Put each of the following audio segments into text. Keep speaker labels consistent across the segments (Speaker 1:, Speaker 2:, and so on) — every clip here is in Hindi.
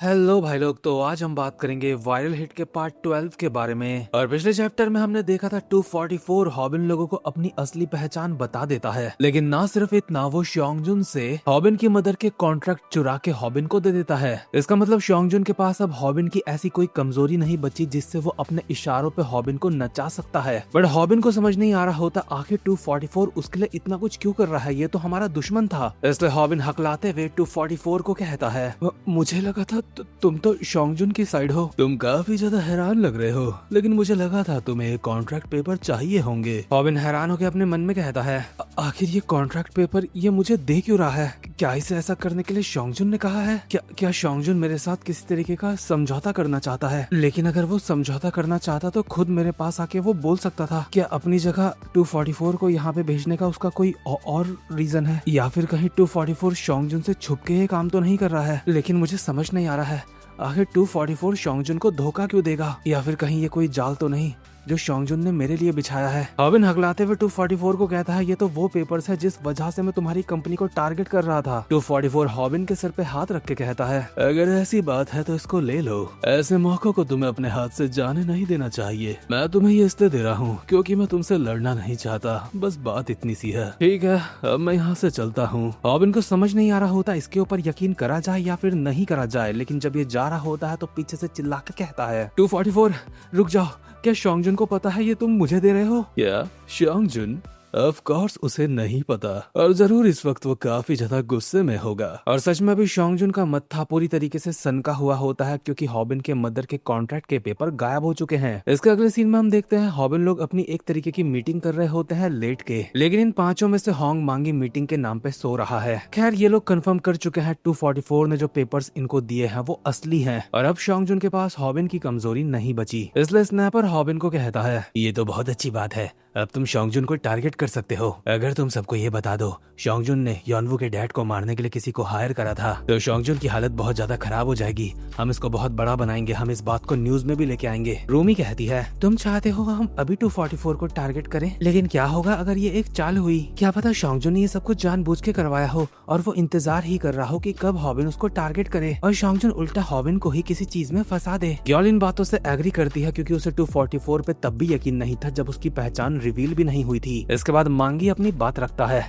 Speaker 1: हेलो भाई लोग, तो आज हम बात करेंगे वायरल हिट के पार्ट 12 के बारे में। और पिछले चैप्टर में हमने देखा था 244 हॉबिन लोगों को अपनी असली पहचान बता देता है, लेकिन ना सिर्फ इतना, वो श्योंगजुन से हॉबिन की मदर के कॉन्ट्रैक्ट चुरा के हॉबिन को दे देता है। इसका मतलब श्योंगजुन के पास अब हॉबिन की ऐसी कोई कमजोरी नहीं बची जिससे वो अपने इशारों पे हॉबिन को नचा सकता है। बट हॉबिन को समझ नहीं आ रहा होता आखिर 244 उसके लिए इतना कुछ क्यों कर रहा है, ये तो हमारा दुश्मन था। इसलिए हॉबिन हकलाते हुए 244 को कहता है, मुझे लगा था तुम तो श्योंगजुन की साइड हो। तुम काफी ज्यादा हैरान लग रहे हो, लेकिन मुझे लगा था तुम्हें कॉन्ट्रैक्ट पेपर चाहिए होंगे। हॉबिन हैरान होकर अपने मन में कहता है, आखिर ये कॉन्ट्रैक्ट पेपर ये मुझे दे क्यों रहा है? क्या इसे ऐसा करने के लिए श्योंगजुन ने कहा है? क्या श्योंगजुन मेरे साथ किसी तरीके का समझौता करना चाहता है? लेकिन अगर वो समझौता करना चाहता तो खुद मेरे पास आके वो बोल सकता था। क्या अपनी जगह 244 को यहाँ पे भेजने का उसका कोई और रीजन है, या फिर कहीं 244 श्योंगजुन से छुप के ये काम तो नहीं कर रहा है? लेकिन मुझे समझ नहीं आ रहा है आखिर 244 श्योंगजुन को धोखा क्यों देगा, या फिर कहीं ये कोई जाल तो नहीं जो श्योंगजुन ने मेरे लिए बिछाया है। हॉबिन हकलाते हुए 244 को कहता है, ये तो वो पेपर्स है जिस वजह से मैं तुम्हारी कंपनी को टारगेट कर रहा था। 244 हॉबिन के सर पे हाथ रख के कहता है, अगर ऐसी बात है तो इसको ले लो। ऐसे मौकों को तुम्हें अपने हाथ से जाने नहीं देना चाहिए। मैं तुम्हें ये इसलिए दे रहा हूँ क्योंकि मैं तुमसे लड़ना नहीं चाहता, बस बात इतनी सी है। ठीक है, अब मैं यहाँ से चलता हूँ। हॉबिन को समझ नहीं आ रहा होता इसके ऊपर यकीन करा जाए या फिर नहीं करा जाए, लेकिन जब ये जा रहा होता है तो पीछे से चिल्ला के कहता है, 244 रुक जाओ, क्या श्योंगजुन को पता है ये तुम मुझे दे रहे हो? क्या श्योंगजुन? ऑफ कोर्स उसे नहीं पता, और जरूर इस वक्त वो काफी ज्यादा गुस्से में होगा। और सच में भी श्योंगजुन का मत्था पूरी तरीके से सनका हुआ होता है क्योंकि हॉबिन के मदर के कॉन्ट्रैक्ट के पेपर गायब हो चुके हैं। इसके अगले सीन में हम देखते हैं हॉबिन लोग अपनी एक तरीके की मीटिंग कर रहे होते हैं लेट के, लेकिन इन पांचों में से होंग मांगी मीटिंग के नाम पे सो रहा है। खैर ये लोग कंफर्म कर चुके हैं 244 ने जो पेपर्स इनको दिए हैं वो असली हैं, और अब श्योंगजुन के पास हॉबिन की कमजोरी नहीं बची। इसलिए स्नैपर हॉबिन को कहता है, ये तो बहुत अच्छी बात है, अब तुम श्योंगजुन को टारगेट कर सकते हो। अगर तुम सबको ये बता दो श्योंगजुन ने योनवू के डैड को मारने के लिए किसी को हायर करा था, तो श्योंगजुन की हालत बहुत ज्यादा खराब हो जाएगी। हम इसको बहुत बड़ा बनाएंगे, हम इस बात को न्यूज में भी लेके आएंगे। रूमी कहती है, तुम चाहते हो हम अभी 244 को टारगेट करें, लेकिन क्या होगा अगर ये एक चाल हुई? क्या पता श्योंगजुन ने ये सब कुछ जानबूझ के करवाया हो और वो इंतजार ही कर रहा हो कि कब हॉबिन उसको टारगेट करे और श्योंगजुन उल्टा हॉबिन को ही किसी चीज में फंसा दे। ग्योल इन बातों से एग्री करती है क्योंकि उसे 244 पे तब भी यकीन नहीं था जब उसकी पहचान रिवील भी नहीं हुई थी। इसके बाद मांगी अपनी बात रखता है,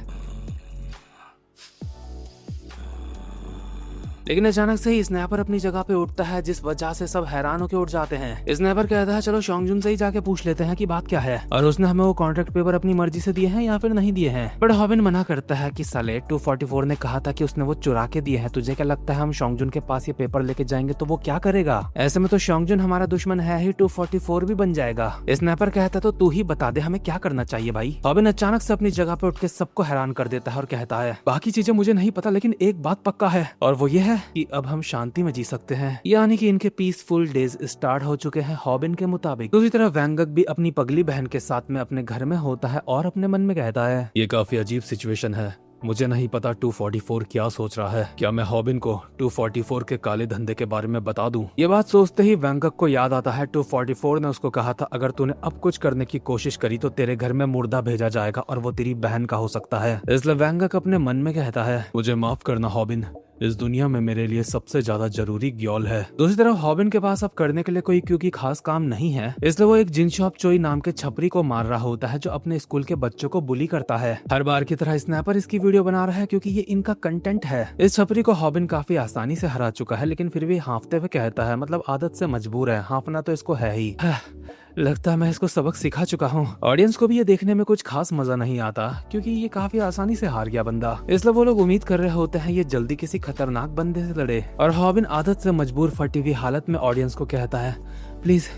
Speaker 1: लेकिन अचानक से ही स्नैपर अपनी जगह पे उठता है जिस वजह से सब हैरान होकर उठ जाते हैं। स्नैपर कहता है, चलो श्योंगजुन से ही जाके पूछ लेते हैं कि बात क्या है, और उसने हमें वो कॉन्ट्रैक्ट पेपर अपनी मर्जी से दिए हैं या फिर नहीं दिए हैं। बट हॉबिन मना करता है कि साले 244 ने कहा था कि उसने वो चुरा के दिए हैं, तुझे क्या लगता है हम श्योंगजुन के पास ये पेपर लेके जाएंगे तो वो क्या करेगा? ऐसे में तो श्योंगजुन हमारा दुश्मन है ही, 244 भी बन जाएगा। स्नैपर कहता है, तो तू ही बता दे हमें क्या करना चाहिए भाई। हॉबिन अचानक से अपनी जगह पे उठ के सबको हैरान कर देता है और कहता है, बाकी चीजें मुझे नहीं पता, लेकिन एक बात पक्का है, और वो ये है कि अब हम शांति में जी सकते हैं, यानी कि इनके पीसफुल डेज स्टार्ट हो चुके हैं हॉबिन के मुताबिक। दूसरी तरफ वैंगक भी अपनी पगली बहन के साथ में अपने घर में होता है और अपने मन में कहता है, ये काफी अजीब सिचुएशन है, मुझे नहीं पता 244 क्या सोच रहा है। क्या मैं हॉबिन को 244 के काले धंधे के बारे में बता दूं? ये बात सोचते ही वैंगक को याद आता है 244 ने उसको कहा था, अगर तूने अब कुछ करने की कोशिश करी तो तेरे घर में मुर्दा भेजा जाएगा और वो तेरी बहन का हो सकता है। इसलिए वैंगक अपने मन में कहता है, मुझे माफ करना हॉबिन, इस दुनिया में मेरे लिए सबसे ज्यादा जरूरी ग्योल है। दूसरी तरफ हॉबिन के पास अब करने के लिए कोई क्योंकि खास काम नहीं है, इसलिए वो एक जिन शॉप चोई नाम के छपरी को मार रहा होता है जो अपने स्कूल के बच्चों को बुली करता है। हर बार की तरह स्नैपर इसकी वीडियो बना रहा है क्योंकि ये इनका कंटेंट है। इस छपरी को हॉबिन काफी आसानी से हरा चुका है, लेकिन फिर भी हांफते हुए कहता है, मतलब आदत से मजबूर है, हांफना तो इसको है ही। लगता है मैं इसको सबक सिखा चुका हूँ। ऑडियंस को भी ये देखने में कुछ खास मजा नहीं आता क्योंकि ये काफी आसानी से हार गया बंदा, इसलिए वो लोग उम्मीद कर रहे होते हैं ये जल्दी किसी खतरनाक बंदे से लड़े। और हॉबिन आदत से मजबूर फटी हुई हालत में ऑडियंस को कहता है, प्लीज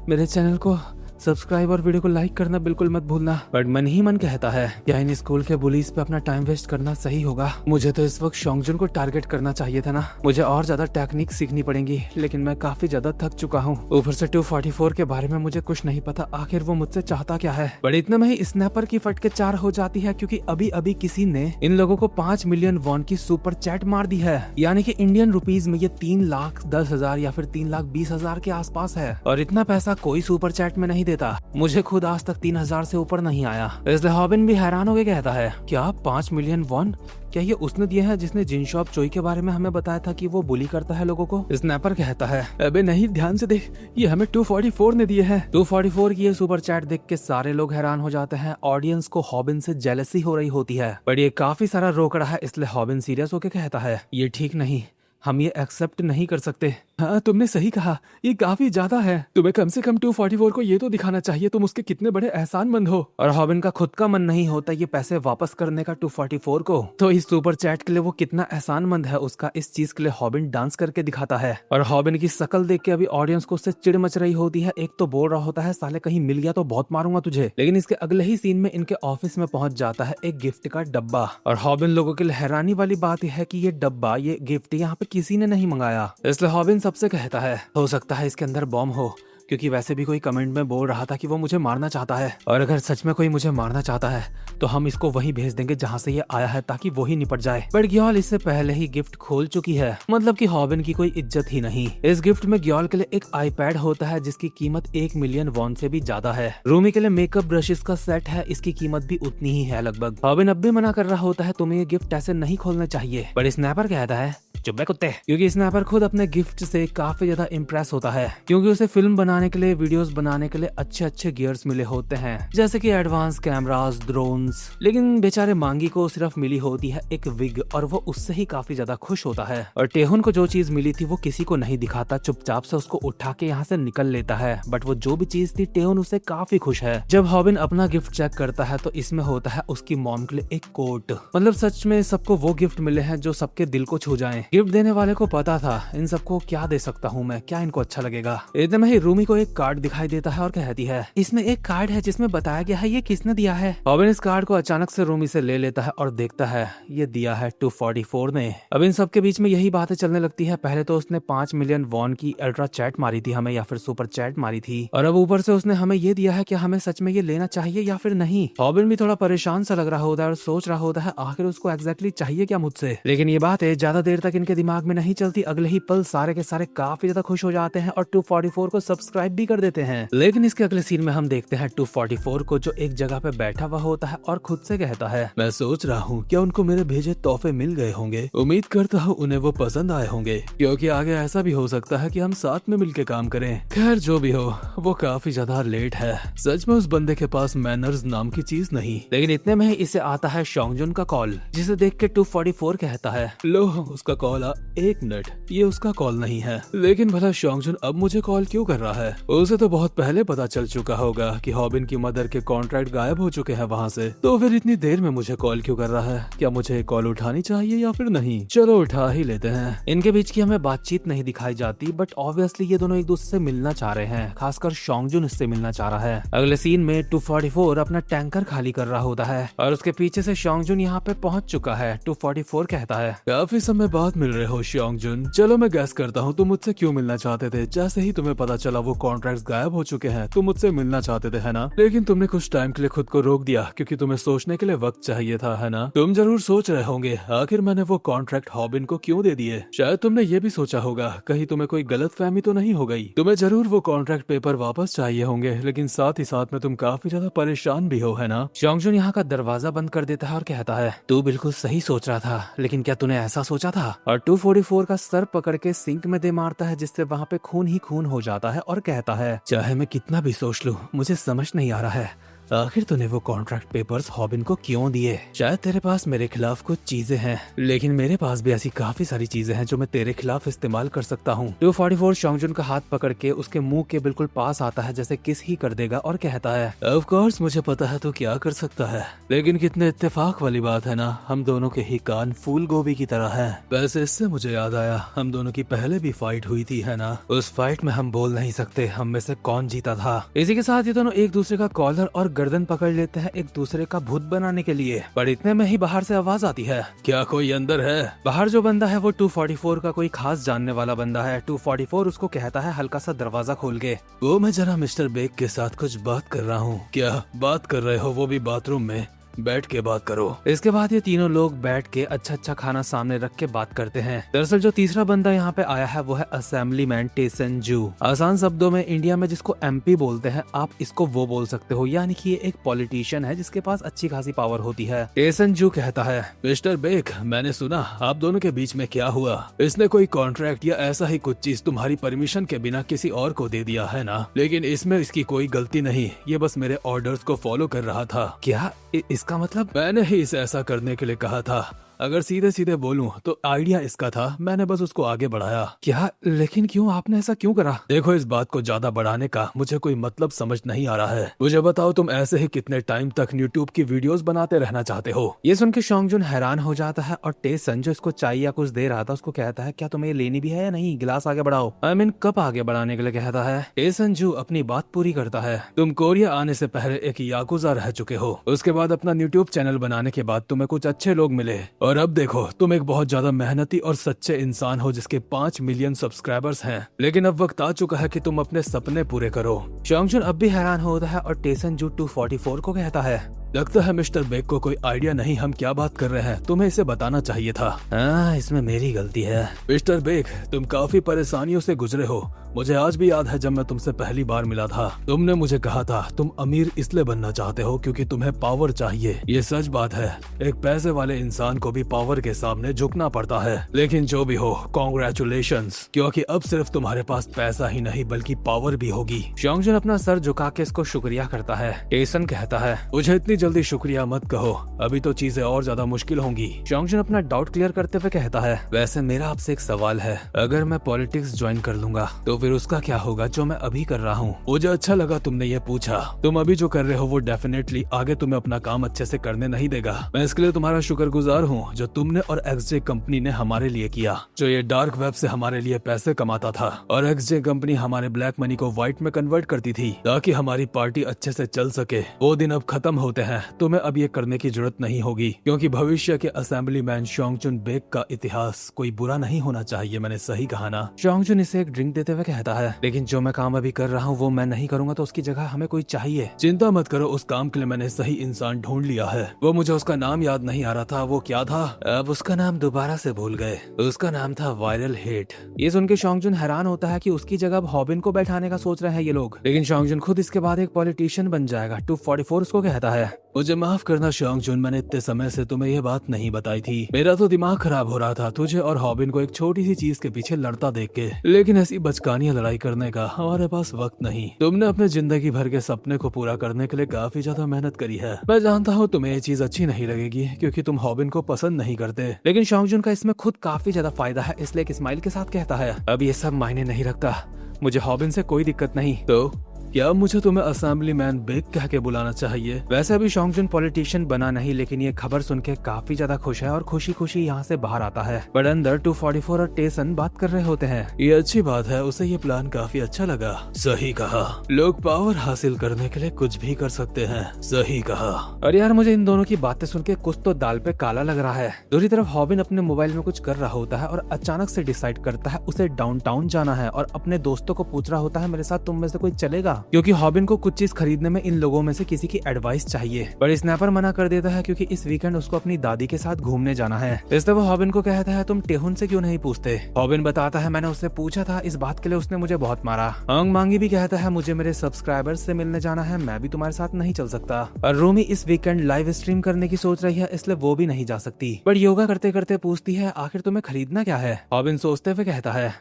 Speaker 1: मेरे चैनल को सब्सक्राइब और वीडियो को लाइक करना बिल्कुल मत भूलना। बट मन ही मन कहता है, क्या इन स्कूल के बुलीज पे अपना टाइम वेस्ट करना सही होगा? मुझे तो इस वक्त श्योंगजुन को टारगेट करना चाहिए था ना, मुझे और ज्यादा टेक्निक सीखनी पड़ेगी, लेकिन मैं काफी ज्यादा थक चुका हूँ। ऊपर से 244 के बारे में मुझे कुछ नहीं पता, आखिर वो मुझसे चाहता क्या है। बट इतने में ही स्नैपर की फटके 4 हो जाती है क्योंकि अभी अभी किसी ने इन लोगों को 5 मिलियन वॉन की सुपर चैट मार दी है, यानी कि इंडियन रुपीज में ये 3,10,000 या फिर 3,20,000 के आसपास है। और इतना पैसा कोई सुपर चैट में नहीं देता। मुझे खुद आज तक 3000 से ऊपर नहीं आया। इसलिए हॉबिन भी हैरान होकर कहता है, क्या 5 मिलियन वॉन? क्या ये उसने दिए हैं जिसने जिन शॉप चोई के बारे में हमें बताया था कि वो बुली करता है लोगों को? स्नैपर कहता है, अबे नहीं, ध्यान से देख, ये हमें 244 ने दिए हैं। 244 की ये सुपर चैट देख के सारे लोग हैरान हो जाते हैं। ऑडियंस को हॉबिन से जेलसी हो रही होती है, पर ये काफी सारा रोक रहा है। इसलिए हॉबिन सीरियस होकर कहता है, ये ठीक नहीं, हम ये एक्सेप्ट नहीं कर सकते। हाँ, तुमने सही कहा, ये काफी ज्यादा है। तुम्हें कम से कम 244 को ये तो दिखाना चाहिए तुम उसके कितने बड़े एहसानमंद हो। और हॉबिन का खुद का मन नहीं होता ये पैसे वापस करने का 244 को, तो इस सुपर चैट के लिए वो कितना एहसानमंद है उसका, इस चीज के लिए हॉबिन डांस करके दिखाता है। और हॉबिन की शक्ल देख के अभी ऑडियंस को उससे चिढ़ मच रही होती है। एक तो बोल रहा होता है, साले कहीं मिल गया तो बहुत मारूंगा तुझे, लेकिन इसके अगले ही सीन में इनके ऑफिस में पहुंच जाता है एक गिफ्ट का डब्बा। और हॉबिन लोगों के लिए हैरानी वाली बात यह है कि ये डब्बा, ये गिफ्ट यहाँ पे किसी ने नहीं मंगाया। इसलिए हॉबिन सबसे कहता है, हो सकता है इसके अंदर बॉम्ब हो, क्योंकि वैसे भी कोई कमेंट में बोल रहा था कि वो मुझे मारना चाहता है, और अगर सच में कोई मुझे मारना चाहता है तो हम इसको वहीं भेज देंगे जहाँ से ये आया है, ताकि वो ही निपट जाए। बट ग्योल इससे पहले ही गिफ्ट खोल चुकी है, मतलब कि हॉबिन की कोई इज्जत ही नहीं। इस गिफ्ट में ग्योल के लिए एक आईपैड होता है जिसकी कीमत 1 मिलियन वॉन से भी ज्यादा है। रूमी के लिए मेकअप ब्रशेस का सेट है, इसकी कीमत भी उतनी ही है लगभग। हॉबिन अब भी मना कर रहा होता है, तुम्हें ये गिफ्ट ऐसे नहीं खोलने चाहिए, पर स्नैपर कहता है, चुप कुत्ते, क्योंकि स्नैपर खुद अपने गिफ्ट से काफी ज्यादा इम्प्रेस होता है, क्योंकि उसे फिल्म बनाने के लिए, वीडियोस बनाने के लिए अच्छे अच्छे गियर्स मिले होते हैं, जैसे कि एडवांस कैमरास, ड्रोन्स। लेकिन बेचारे मांगी को सिर्फ मिली होती है एक विग, और वो उससे ही काफी ज्यादा खुश होता है। और टेहुन को जो चीज मिली थी वो किसी को नहीं दिखाता, चुपचाप से उसको उठा के यहाँ से निकल लेता है। बट वो जो भी चीज थी, टेहुन उससे काफी खुश है। जब हॉबिन अपना गिफ्ट चेक करता है तो इसमें होता है उसकी मॉम के लिए एक कोट। मतलब सच में सबको वो गिफ्ट मिले हैं जो सबके दिल को छू जाए। गिफ्ट देने वाले को पता था इन सबको क्या दे सकता हूँ मैं, क्या इनको अच्छा लगेगा। इतने में ही रूमी को एक कार्ड दिखाई देता है और कहती है, इसमें एक कार्ड है जिसमें बताया गया है ये किसने दिया है। हॉबिन इस कार्ड को अचानक से रूमी से ले लेता है और देखता है ये दिया है 244 ने। अब इन सबके बीच में यही बातें चलने लगती है। पहले तो उसने 5 मिलियन वॉन की अल्ट्रा चैट मारी थी हमें, या फिर सुपर चैट मारी थी, और अब ऊपर से उसने हमें ये दिया है कि हमें सच में ये लेना चाहिए या फिर नहीं। हॉबिन भी थोड़ा परेशान सा लग रहा होता है और सोच रहा होता है आखिर उसको एग्जैक्टली चाहिए क्या मुझसे। लेकिन ये बात है ज्यादा देर तक इनके दिमाग में नहीं चलती। अगले ही पल सारे के सारे काफी ज्यादा खुश हो जाते हैं और 244 को सब्सक्राइब भी कर देते हैं। लेकिन इसके अगले सीन में हम देखते हैं 244 को जो एक जगह पे बैठा हुआ होता है और खुद से कहता है, मैं सोच रहा हूँ क्या उनको मेरे भेजे तोहफे मिल गए होंगे। उम्मीद करता हूँ उन्हें वो पसंद आए होंगे, क्योंकि आगे ऐसा भी हो सकता है कि हम साथ में मिलके काम करें। खैर जो भी हो, वो काफी ज्यादा लेट है। सच में उस बंदे के पास मैनर्स नाम की चीज नहीं। लेकिन इतने में ही इसे आता है शोंगजुन का कॉल, जिसे देख के 244 कहता है, लो उसका कॉल आ, 1 मिनट, ये उसका कॉल नहीं है। लेकिन भला शोंगजुन अब मुझे कॉल क्यों कर रहा है? उसे तो बहुत पहले पता चल चुका होगा कि हॉबिन की मदर के कॉन्ट्रैक्ट गायब हो चुके हैं वहाँ से, तो फिर इतनी देर में मुझे कॉल क्यों कर रहा है? क्या मुझे कॉल उठानी चाहिए या फिर नहीं? चलो उठा ही लेते हैं। इनके बीच की हमें बातचीत नहीं दिखाई जाती, बट ऑब्वियसली ये दोनों एक दूसरे से मिलना चाह रहे हैं, खासकर शोंगजुन इससे मिलना चाह रहा है। अगले सीन में 244 अपना टैंकर खाली कर रहा होता है और उसके पीछे से शोंगजुन यहाँ पे पहुंच चुका है। 244 कहता है, काफी समय बाद मिल रहे हो शोंगजुन, चलो मैं गैस करता हूँ तुम मुझसे क्यों मिलना चाहते थे। जैसे ही तुम्हें पता चला वो कॉन्ट्रैक्ट्स गायब हो चुके हैं, तुम मुझसे मिलना चाहते थे, है ना? लेकिन तुमने कुछ टाइम के लिए खुद को रोक दिया क्योंकि तुम्हें सोचने के लिए वक्त चाहिए था, है ना? तुम जरूर सोच रहे होंगे आखिर मैंने वो कॉन्ट्रैक्ट हॉबिन को क्यों दे दिए। शायद तुमने ये भी सोचा होगा कहीं तुम्हें कोई गलतफहमी तो नहीं हो गई। तुम्हें जरूर वो कॉन्ट्रैक्ट पेपर वापस चाहिए होंगे, लेकिन साथ ही साथ में तुम काफी ज्यादा परेशान भी हो, है ना? शोंगजुन यहाँ का दरवाजा बंद कर देता है और कहता है, तू बिल्कुल सही सोच रहा था, लेकिन क्या तूने ऐसा सोचा था? और 244 का सर पकड़ के सिंक में दे मारता है, जिससे वहाँ पे खून ही खून हो जाता है और कहता है, चाहे मैं कितना भी सोच लूं, मुझे समझ नहीं आ रहा है आखिर तूने वो कॉन्ट्रैक्ट पेपर्स हॉबिन को क्यों दिए। शायद तेरे पास मेरे खिलाफ कुछ चीजें हैं, लेकिन मेरे पास भी ऐसी काफी सारी चीजें हैं जो मैं तेरे खिलाफ इस्तेमाल कर सकता हूँ। 244 शोंगजुन का हाथ पकड़ के उसके मुंह के बिल्कुल पास आता है, जैसे किस ही कर देगा और कहता है, ऑफ कोर्स मुझे पता है तू क्या कर सकता है, लेकिन कितने इत्तेफाक वाली बात है ना, हम दोनों के ही कान फूल गोभी की तरह है। वैसे इससे मुझे याद आया, हम दोनों की पहले भी फाइट हुई थी, है ना? उस फाइट में हम बोल नहीं सकते हम में से कौन जीता था। इसी के साथ ये दोनों एक दूसरे का कॉलर और गर्दन पकड़ लेते हैं एक दूसरे का भूत बनाने के लिए। पर इतने में ही बाहर से आवाज आती है, क्या कोई अंदर है? बाहर जो बंदा है वो 244 का कोई खास जानने वाला बंदा है। 244 उसको कहता है हल्का सा दरवाजा खोल के, वो मैं जरा मिस्टर बेक के साथ कुछ बात कर रहा हूँ। क्या बात कर रहे हो, वो भी बाथरूम में? बैठ के बात करो। इसके बाद ये तीनों लोग बैठ के अच्छा खाना सामने रख के बात करते हैं। दरअसल जो तीसरा बंदा यहाँ पे आया है वो है असेंबलीमैन टेसन जू। आसान शब्दों में इंडिया में जिसको MP बोलते हैं, आप इसको वो बोल सकते हो, यानी कि ये एक पॉलिटिशियन है जिसके पास अच्छी खासी पावर होती है। टेसन जू कहता है, मिस्टर बेक, मैंने सुना आप दोनों के बीच में क्या हुआ। इसने कोई कॉन्ट्रैक्ट या ऐसा ही कुछ चीज तुम्हारी परमिशन के बिना किसी और को दे दिया है ना? लेकिन इसमें इसकी कोई गलती नहीं, ये बस मेरे ऑर्डर्स को फॉलो कर रहा था। क्या इसका मतलब? मैंने ही इसे ऐसा करने के लिए कहा था। अगर सीधे सीधे बोलूं तो आइडिया इसका था, मैंने बस उसको आगे बढ़ाया। क्या? लेकिन क्यों? आपने ऐसा क्यों करा? देखो, इस बात को ज्यादा बढ़ाने का मुझे कोई मतलब समझ नहीं आ रहा है। मुझे बताओ, तुम ऐसे ही कितने टाइम तक यूट्यूब की वीडियोस बनाते रहना चाहते हो? ये सुन के शोंगजुन हैरान हो जाता है और टेसन जो इसको चाय या कुछ दे रहा था उसको कहता है, क्या तुम्हें लेनी भी है या नहीं? गिलास आगे बढ़ाओ। आई मीन कप आगे बढ़ाने के लिए कहता है। टेसन जू अपनी बात पूरी करता है। तुम कोरिया आने से पहले एक याकुजा रह चुके हो, उसके बाद अपना यूट्यूब चैनल बनाने के बाद तुम्हें कुछ अच्छे लोग मिले, और अब देखो तुम एक बहुत ज्यादा मेहनती और सच्चे इंसान हो जिसके 5 मिलियन सब्सक्राइबर्स हैं। लेकिन अब वक्त आ चुका है कि तुम अपने सपने पूरे करो। शोंगजुन अब भी हैरान होता है और टेसन जू 244 को कहता है, लगता है मिस्टर बेक को कोई आइडिया नहीं हम क्या बात कर रहे हैं, तुम्हें इसे बताना चाहिए था। इसमें मेरी गलती है। मिस्टर बेक, तुम काफी परेशानियों से गुजरे हो। मुझे आज भी याद है जब मैं तुमसे पहली बार मिला था, तुमने मुझे कहा था तुम अमीर इसलिए बनना चाहते हो क्योंकि तुम्हें पावर चाहिए। ये सच बात है, एक पैसे वाले इंसान को भी पावर के सामने झुकना पड़ता है। लेकिन जो भी हो, कॉन्ग्रेचुलेशंस, क्योंकि अब सिर्फ तुम्हारे पास पैसा ही नहीं बल्कि पावर भी होगी। शोंगजुन अपना सर झुका के इसको शुक्रिया करता है। टेसन कहता है, मुझे इतनी जल्दी शुक्रिया मत कहो, अभी तो चीजें और ज्यादा मुश्किल होंगी। शोंगजुन अपना डाउट क्लियर करते हुए कहता है, वैसे मेरा आपसे एक सवाल है, अगर मैं पॉलिटिक्स ज्वाइन कर लूंगा तो फिर उसका क्या होगा जो मैं अभी कर रहा हूँ? मुझे अच्छा लगा तुमने ये पूछा। तुम अभी जो कर रहे हो वो डेफिनेटली आगे तुम्हें अपना काम अच्छे से करने नहीं देगा। मैं इसके लिए तुम्हारा शुक्रगुजार हूँ जो तुमने और XJ कंपनी ने हमारे लिए किया, जो ये डार्क वेब से हमारे लिए पैसे कमाता था, और XJ कंपनी हमारे ब्लैक मनी को व्हाइट में कन्वर्ट करती थी ताकि हमारी पार्टी अच्छे से चल सके। वो दिन अब खत्म होते हैं। तुम्हें अब ये करने की जरूरत नहीं होगी क्योंकि भविष्य के असेंबलीमैन शोंगजुन बेक का इतिहास कोई बुरा नहीं होना चाहिए। मैंने सही कहा ना? शोंगजुन इसे एक ड्रिंक देते हुए कहता है, लेकिन जो मैं काम अभी कर रहा हूँ वो मैं नहीं करूंगा तो उसकी जगह हमें कोई चाहिए। चिंता मत करो, उस काम के लिए मैंने सही इंसान ढूंढ लिया है। वो मुझे उसका नाम याद नहीं आ रहा था, वो क्या था? अब उसका नाम दोबारा से भूल गए। उसका नाम था वायरल हिट। ये सुन के शोंगजुन हैरान होता है कि उसकी जगह अब हॉबिन को बैठाने का सोच रहे हैं ये लोग, लेकिन शोंगजुन खुद इसके बाद एक पॉलिटिशियन बन जाएगा। 244 उसको कहता है, मुझे माफ करना शोंगजुन, मैंने इतने समय से तुम्हें ये बात नहीं बताई थी। मेरा तो दिमाग खराब हो रहा था तुझे और हॉबिन को एक छोटी सी चीज के पीछे लड़ता देख के, लेकिन ऐसी बचकानियां लड़ाई करने का हमारे पास वक्त नहीं। तुमने अपने जिंदगी भर के सपने को पूरा करने के लिए काफी ज्यादा मेहनत करी है। मैं जानता हूँ तुम्हें ये चीज अच्छी नहीं लगेगी क्योंकि तुम हॉबिन को पसंद नहीं करते, लेकिन शोंगजुन का इसमें खुद काफी ज्यादा फायदा है, इसलिए एक स्माइल के साथ कहता है, अब ये सब मायने नहीं रखता, मुझे हॉबिन से कोई दिक्कत नहीं। तो क्या मुझे तुम्हें असेंबलीमैन बेक कह के बुलाना चाहिए? वैसे अभी शोंगजुन पॉलिटिशियन बना नहीं, लेकिन ये खबर सुन के काफी ज्यादा खुश है और खुशी खुशी यहाँ से बाहर आता है। पर अंदर 244 और टेसन बात कर रहे होते हैं। ये अच्छी बात है, उसे ये प्लान काफी अच्छा लगा। सही कहा, लोग पावर हासिल करने के लिए कुछ भी कर सकते हैं। सही कहा। और यार मुझे इन दोनों की बातें सुन के कुछ तो दाल पे काला लग रहा है। दूसरी तरफ हॉबिन अपने मोबाइल में कुछ कर रहा होता है और अचानक से डिसाइड करता है उसे डाउनटाउन जाना है और अपने दोस्तों को पूछ रहा होता है, मेरे साथ तुम में से कोई चलेगा? क्योंकि हॉबिन को कुछ चीज खरीदने में इन लोगों में से किसी की एडवाइस चाहिए, पर स्नैपर मना कर देता है क्योंकि इस वीकेंड उसको अपनी दादी के साथ घूमने जाना है। इसलिए वो हॉबिन को कहता है, तुम टेहुन से क्यों नहीं पूछते? हॉबिन बताता है, मैंने उससे पूछा था, इस बात के लिए उसने मुझे बहुत मारा। आंग मांगी भी कहता है, मुझे मेरे सब्सक्राइबर्स से मिलने जाना है, मैं भी तुम्हारे साथ नहीं चल सकता। और रूमी इस वीकेंड लाइव स्ट्रीम करने की सोच रही है, इसलिए वो भी नहीं जा सकती। पर योगा करते करते पूछती है, आखिर तुम्हें खरीदना क्या है? हॉबिन सोचते हुए कहता है,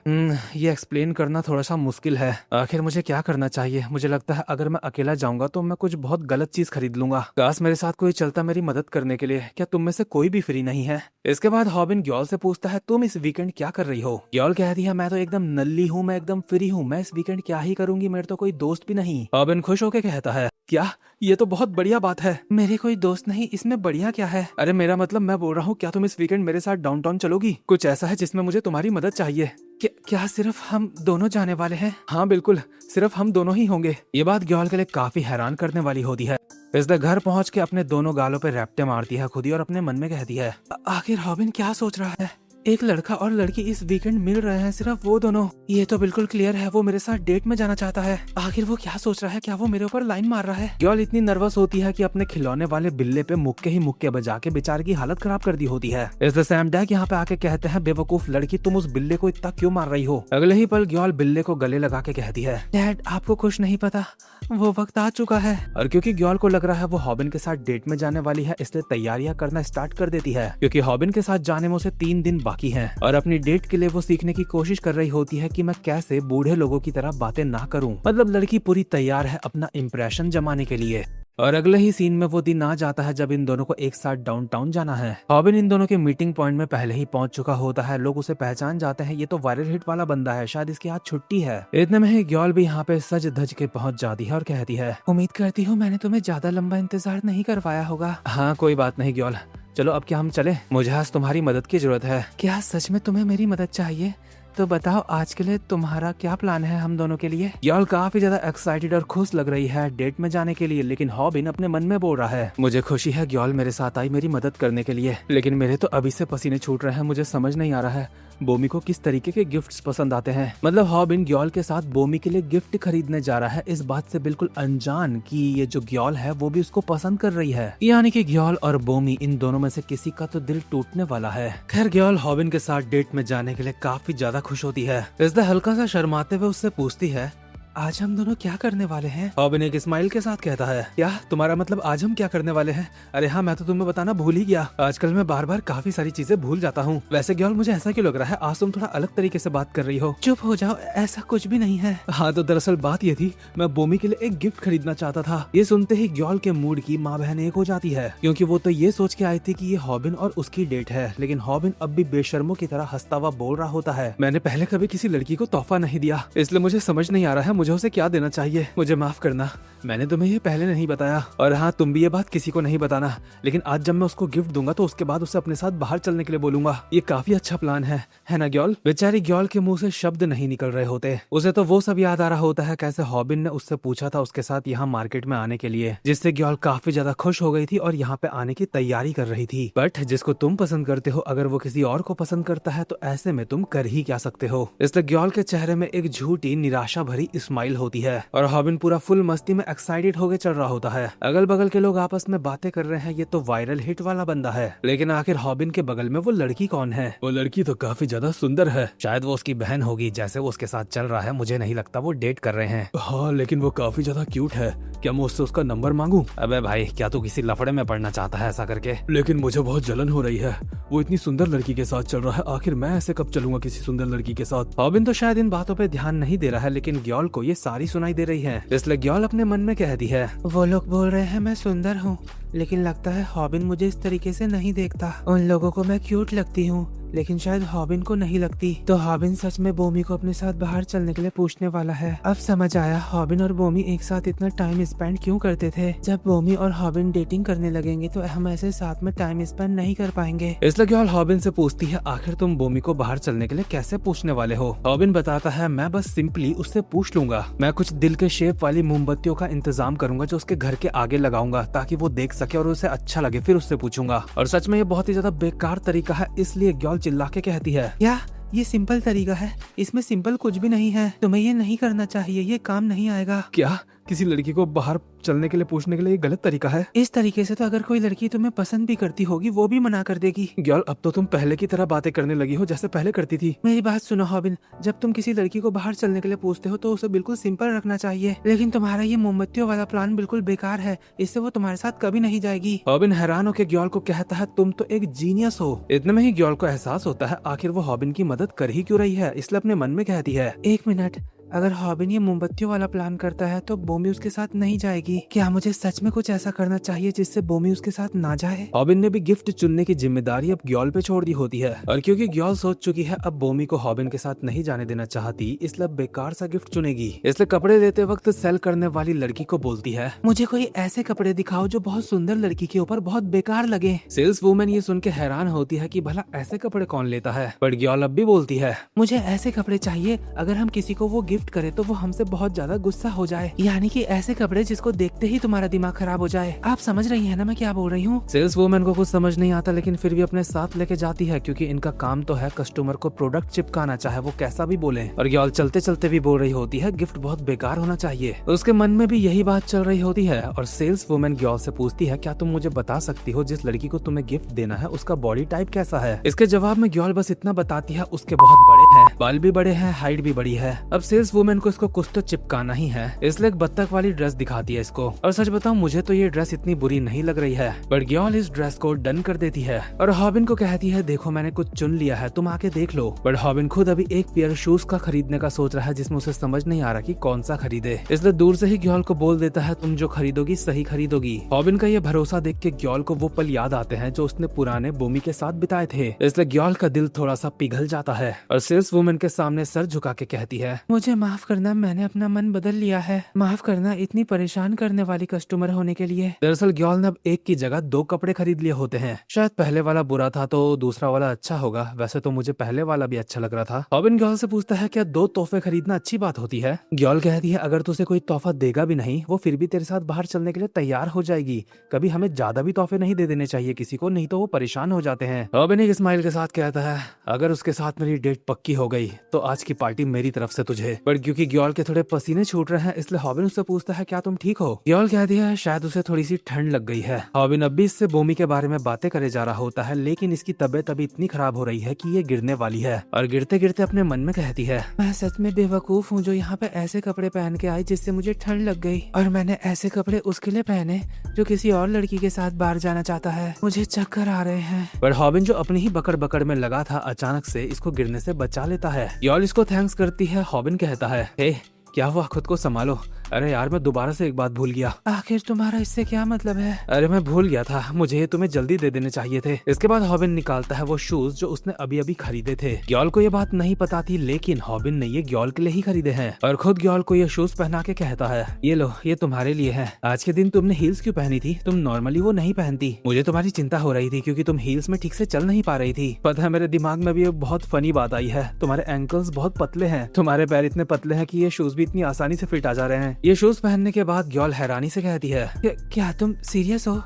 Speaker 1: ये एक्सप्लेन करना थोड़ा सा मुश्किल है। आखिर मुझे क्या करना चाहिए? मुझे लगता है अगर मैं अकेला जाऊंगा तो मैं कुछ बहुत गलत चीज खरीद लूंगा। काश मेरे साथ कोई चलता मेरी मदद करने के लिए। क्या तुम में से कोई भी फ्री नहीं है? इसके बाद हॉबिन ग्योल से पूछता है, तुम इस वीकेंड क्या कर रही हो? ग्योल कहती है, मैं तो एकदम नल्ली हूँ, मैं एकदम फ्री हूँ, मैं इस वीकेंड क्या ही करूंगी, मेरे तो कोई दोस्त भी नहीं। हॉबिन खुश होकर कहता है, क्या? ये तो बहुत बढ़िया बात है। मेरे कोई दोस्त नहीं, इसमें बढ़िया क्या है? अरे मेरा मतलब मैं बोल रहा हूँ, क्या तुम इस वीकेंड मेरे साथ डाउनटाउन चलोगी? कुछ ऐसा है जिसमें मुझे तुम्हारी मदद चाहिए। क्या सिर्फ हम दोनों जाने वाले हैं? हाँ बिल्कुल, सिर्फ हम दोनों ही होंगे। ये बात ग्योल के लिए काफी हैरान करने वाली होती है। इसलिए घर पहुंच के अपने दोनों गालों पे रैप्टे मारती है खुद ही और अपने मन में कहती है, आखिर हॉबिन क्या सोच रहा है? एक लड़का और लड़की इस वीकेंड मिल रहे हैं, सिर्फ वो दोनों। ये तो बिल्कुल क्लियर है वो मेरे साथ डेट में जाना चाहता है। आखिर वो क्या सोच रहा है? क्या वो मेरे ऊपर लाइन मार रहा है? ग्योल इतनी नर्वस होती है कि अपने खिलौने वाले बिल्ले पे मुक्के ही मुक्के बजा के बेचारे की हालत खराब कर दी होती है। इसलिए सैम डैग यहाँ पे आके कहते हैं, बेवकूफ लड़की, तुम उस बिल्ले को इतना क्यों मार रही हो? अगले ही पल ग्योल बिल्ले को गले लगा के कहती है, डैड आपको कुछ नहीं पता, वो वक्त आ चुका है। और क्योंकि ग्योल को लग रहा है वो हॉबिन के साथ डेट में जाने वाली है, इसलिए तैयारियां करना स्टार्ट कर देती है। क्योंकि हॉबिन के साथ जाने में उसे 3 दिन बाकी हैं और अपनी डेट के लिए वो सीखने की कोशिश कर रही होती है कि मैं कैसे बूढ़े लोगों की तरह बातें ना करूं। मतलब लड़की पूरी तैयार है अपना इम्प्रेशन जमाने के लिए। और अगले ही सीन में वो दिन आ जाता है जब इन दोनों को एक साथ डाउनटाउन जाना है। हॉबिन इन दोनों के मीटिंग पॉइंट में पहले ही पहुंच चुका होता है। लोग उसे पहचान जाते हैं, ये तो वायरल हिट वाला बंदा है, शायद इसकी आज छुट्टी है। इतने में ही ग्योल भी यहाँ पे सज धज के पहुंच जाती है और कहती है, उम्मीद करती हूँ मैंने तुम्हें ज्यादा लंबा इंतजार नहीं करवाया होगा। हाँ कोई बात नहीं ग्योल, चलो अब क्या हम चले? मुझे आज तुम्हारी मदद की जरूरत है। क्या सच में तुम्हें मेरी मदद चाहिए? तो बताओ आज के लिए तुम्हारा क्या प्लान है हम दोनों के लिए? ग्योल काफी ज्यादा एक्साइटेड और खुश लग रही है डेट में जाने के लिए, लेकिन हॉबिन अपने मन में बोल रहा है, मुझे खुशी है ग्योल मेरे साथ आई मेरी मदद करने के लिए, लेकिन मेरे तो अभी से पसीने छूट रहे हैं। मुझे समझ नहीं आ रहा है बोमी को किस तरीके के गिफ्ट्स पसंद आते हैं। मतलब हॉबिन ग्योल के साथ बोमी के लिए गिफ्ट खरीदने जा रहा है, इस बात से बिल्कुल अनजान कि ये जो ग्योल है वो भी उसको पसंद कर रही है। यानी कि ग्योल और बोमी इन दोनों में से किसी का तो दिल टूटने वाला है। खैर ग्योल हॉबिन के साथ डेट में जाने के लिए काफी ज्यादा खुश होती है, इसलिए हल्का सा शर्माते हुए उससे पूछती है, आज हम दोनों क्या करने वाले हैं? हॉबिन एक स्माइल के साथ कहता है, क्या तुम्हारा मतलब आज हम क्या करने वाले हैं? अरे हाँ मैं तो तुम्हें बताना भूल ही गया, आजकल मैं बार बार काफी सारी चीजें भूल जाता हूँ। वैसे ग्योल मुझे ऐसा क्यों लग रहा है आज तुम थोड़ा अलग तरीके से बात कर रही हो? चुप हो जाओ, ऐसा कुछ भी नहीं है। हाँ तो दरअसल बात ये थी, मैं बोमी के लिए एक गिफ्ट खरीदना चाहता था। ये सुनते ही ग्योल के मूड की माँ बहन एक हो जाती है, क्योंकि वो तो ये सोच के आई थी कि ये हॉबिन और उसकी डेट है, लेकिन हॉबिन अब भी बेशर्मों की तरह हंसता हुआ बोल रहा होता है, मैंने पहले कभी किसी लड़की को तोहफा नहीं दिया, इसलिए मुझे समझ नहीं आ रहा है मुझे उसे क्या देना चाहिए। मुझे माफ करना, मैंने तुम्हें ये पहले नहीं बताया। और हाँ तुम भी ये बात किसी को नहीं बताना, लेकिन आज जब मैं उसको गिफ्ट दूंगा तो उसके बाद उसे अपने साथ बाहर चलने के लिए बोलूंगा। ये काफी अच्छा प्लान है ना ग्योल? बेचारी ग्योल के मुंह से शब्द नहीं निकल रहे होते। उसे तो वो सब याद आ रहा होता है कैसे हॉबिन ने उससे पूछा था उसके साथ यहाँ मार्केट में आने के लिए, जिससे ग्योल काफी ज्यादा खुश हो गई थी और यहाँ पे आने की तैयारी कर रही थी। बट जिसको तुम पसंद करते हो अगर वो किसी और को पसंद करता है तो ऐसे में तुम कर ही क्या सकते हो। इसलिए ग्योल के चेहरे में एक झूठी निराशा भरी स्माइल होती है और हॉबिन पूरा फुल मस्ती में एक्साइटेड होकर चल रहा होता है। अगल बगल के लोग आपस में बातें कर रहे हैं, ये तो वायरल हिट वाला बंदा है, लेकिन आखिर हॉबिन के बगल में वो लड़की कौन है? वो लड़की तो काफी ज्यादा सुंदर है, शायद वो उसकी बहन होगी, जैसे वो उसके साथ चल रहा है मुझे नहीं लगता वो डेट कर रहे हैं। हाँ लेकिन वो काफी ज्यादा क्यूट है, क्या मैं उससे उसका नंबर मांगू? अबे भाई क्या तू किसी लफड़े में पड़ना चाहता है ऐसा करके? लेकिन मुझे बहुत जलन हो रही है, वो इतनी सुंदर लड़की के साथ चल रहा है, आखिर मैं ऐसे कब चलूंगा किसी सुंदर लड़की के साथ? हॉबिन तो शायद इन बातों पे ध्यान नहीं दे रहा है, लेकिन ग्योल को ये सारी सुनाई दे रही है, इसलिए ग्योल अपने मन में कहती है, वो लोग बोल रहे हैं मैं सुंदर हूँ, लेकिन लगता है हॉबिन मुझे इस तरीके से नहीं देखता। उन लोगों को मैं क्यूट लगती हूँ, लेकिन शायद हॉबिन को नहीं लगती। तो हॉबिन सच में बोमी को अपने साथ बाहर चलने के लिए पूछने वाला है। अब समझ आया हॉबिन और बोमी एक साथ इतना टाइम स्पेंड क्यों करते थे। जब बोमी और हॉबिन डेटिंग करने लगेंगे तो हम ऐसे साथ में टाइम स्पेंड नहीं कर पाएंगे। इसलिए ग्योल हॉबिन से पूछती है, आखिर तुम बोमी को बाहर चलने के लिए कैसे पूछने वाले हो? हॉबिन बताता है, मैं बस सिंपली उससे पूछ लूंगा, मैं कुछ दिल के शेप वाली मोमबत्तियों का इंतजाम करूंगा जो उसके घर के आगे लगाऊंगा ताकि वो देख सके और उसे अच्छा लगे, फिर उससे पूछूंगा। और सच में ये बहुत ही ज्यादा बेकार तरीका है, इसलिए ग्योल चिल्ला के कहती है, या ये सिंपल तरीका है, इसमें सिंपल कुछ भी नहीं है, तुम्हें ये नहीं करना चाहिए, ये काम नहीं आएगा। क्या किसी लड़की को बाहर चलने के लिए पूछने के लिए ये गलत तरीका है? इस तरीके से तो अगर कोई लड़की तुम्हें पसंद भी करती होगी वो भी मना कर देगी। ग्योल अब तो तुम पहले की तरह बातें करने लगी हो जैसे पहले करती थी। मेरी बात सुनो हॉबिन, जब तुम किसी लड़की को बाहर चलने के लिए पूछते हो तो उसे बिल्कुल सिंपल रखना चाहिए, लेकिन तुम्हारा ये मोमबत्तियों वाला प्लान बिल्कुल बेकार है, इससे वो तुम्हारे साथ कभी नहीं जाएगी। हॉबिन हैरान होकर ग्योल को कहता है, तुम तो एक जीनियस हो। इतने में ही ग्योल को एहसास होता है आखिर वो हॉबिन की मदद कर ही क्यों रही है, इसलिए अपने मन में कहती है, एक मिनट, अगर हॉबिन ये मोमबत्तियों वाला प्लान करता है तो बोमी उसके साथ नहीं जाएगी। क्या मुझे सच में कुछ ऐसा करना चाहिए जिससे बोमी उसके साथ ना जाए? हॉबिन ने भी गिफ्ट चुनने की जिम्मेदारी अब ग्योल पे छोड़ दी होती है, और क्योंकि ग्योल सोच चुकी है अब बोमी को हॉबिन के साथ नहीं जाने देना चाहती, इसलिए बेकार सा गिफ्ट चुनेगी। इसलिए कपड़े लेते वक्त सेल करने वाली लड़की को बोलती है, मुझे कोई ऐसे कपड़े दिखाओ जो बहुत सुंदर लड़की के ऊपर बहुत बेकार लगे। सेल्स वुमेन ये सुन के हैरान होती है कि भला ऐसे कपड़े कौन लेता है, बट ग्योल अब भी बोलती है, मुझे ऐसे कपड़े चाहिए अगर हम किसी को वो गिफ्ट गिफ्ट करे तो वो हमसे बहुत ज्यादा गुस्सा हो जाए, यानी कि ऐसे कपड़े जिसको देखते ही तुम्हारा दिमाग खराब हो जाए। आप समझ रही है ना मैं क्या बोल रही हूँ? सेल्स वुमेन को कुछ समझ नहीं आता, लेकिन फिर भी अपने साथ लेके जाती है, क्योंकि इनका काम तो है कस्टमर को प्रोडक्ट चिपकाना, चाहे वो कैसा भी बोले। और ग्याल चलते चलते भी बोल रही होती है गिफ्ट बहुत बेकार होना चाहिए। उसके मन में भी यही बात चल रही होती है और सेल्स वुमेन ग्याल से पूछती है क्या तुम मुझे बता सकती हो जिस लड़की को तुम्हें गिफ्ट देना है उसका बॉडी टाइप कैसा है? इसके जवाब में ग्याल बस इतना बताती है उसके बहुत बड़े हैं, बाल भी बड़े हैं, हाइट भी बड़ी है। अब सेल्स वुमेन को इसको कुछ तो चिपकाना ही है, इसलिए एक बत्तख वाली ड्रेस दिखाती है इसको। और सच बताऊं मुझे तो ये ड्रेस इतनी बुरी नहीं लग रही है, बट ग्याल इस ड्रेस को डन कर देती है और हॉबिन को कहती है देखो मैंने कुछ चुन लिया है, तुम आके देख लो। बट हॉबिन खुद अभी एक पेयर शूज का खरीदने का सोच रहा है जिसमें उसे समझ नहीं आ रहा कि कौन सा खरीदे, इसलिए दूर से ही ग्याल को बोल देता है तुम जो खरीदोगी सही खरीदोगी। हॉबिन का ये भरोसा देख के ग्याल को वो पल याद आते हैं जो उसने पुराने बोमी के साथ बिताए थे, इसलिए ग्याल का दिल थोड़ा सा पिघल जाता है और सेल्स वुमेन के सामने सर झुका के कहती है मुझे माफ करना, मैंने अपना मन बदल लिया है, माफ करना इतनी परेशान करने वाली कस्टमर होने के लिए। दरअसल ग्याल ने अब एक की जगह 2 कपड़े खरीद लिए होते हैं, शायद पहले वाला बुरा था तो दूसरा वाला अच्छा होगा, वैसे तो मुझे पहले वाला भी अच्छा लग रहा था। हॉबिन ग्याल से पूछता है क्या 2 तोहफे खरीदना अच्छी बात होती है? ग्याल कहती है अगर तुझे कोई तोहफा देगा भी नहीं वो फिर भी तेरे साथ बाहर चलने के लिए तैयार हो जाएगी, कभी हमें ज्यादा भी तोहफे नहीं दे देने चाहिए किसी को, नहीं तो वो परेशान हो जाते हैं। हॉबिन एक स्माइल के साथ कहता है अगर उसके साथ मेरी डेट पक्की हो गई तो आज की पार्टी मेरी तरफ से तुझे। बट क्योंकि ग्याल के थोड़े पसीने छूट रहे हैं इसलिए हॉबिन उससे पूछता है क्या तुम ठीक हो? ग्याल कहती है शायद उसे थोड़ी सी ठंड लग गई है। हॉबिन अब भी इससे बोमी के बारे में बातें करे जा रहा होता है, लेकिन इसकी तबीयत अभी इतनी खराब हो रही है कि ये गिरने वाली है और गिरते गिरते अपने मन में कहती है मैं सच में बेवकूफ हूँ जो यहाँ पे ऐसे कपड़े पहन के आई जिससे मुझे ठंड लग गई, और मैंने ऐसे कपड़े उसके लिए पहने जो किसी और लड़की के साथ बाहर जाना चाहता है, मुझे चक्कर आ रहे हैं। पर हॉबिन जो अपनी ही बकड़ बकड़ में लगा था अचानक से इसको गिरने से बचा लेता है। ग्याल इसको थैंक्स करती है। हॉबिन कहता है हे क्या हुआ, खुद को संभालो। अरे यार मैं दोबारा से एक बात भूल गया। आखिर तुम्हारा इससे क्या मतलब है? अरे मैं भूल गया था, मुझे ये तुम्हें जल्दी दे देने चाहिए थे। इसके बाद हॉबिन निकालता है वो शूज जो उसने अभी अभी खरीदे थे। ग्याल को ये बात नहीं पता थी, लेकिन हॉबिन ने ये ग्याल के लिए ही खरीदे हैं और खुद ग्याल को ये शूज पहना के कहता है ये लो ये तुम्हारे लिए है। आज के दिन तुमने हील्स क्यों पहनी थी? तुम नॉर्मली वो नहीं पहनती। मुझे तुम्हारी चिंता हो रही थी क्योंकि तुम हील्स में ठीक से चल नहीं पा रही थी। पता है मेरे दिमाग में भी एक बहुत फनी बात आई है, तुम्हारे एंकल्स बहुत पतले हैं, तुम्हारे पैर इतने पतले हैं कि ये शूज भी इतनी आसानी से फिट आ जा रहे हैं। ये शूज पहनने के बाद ग्याल हैरानी से कहती है क्या तुम सीरियस हो?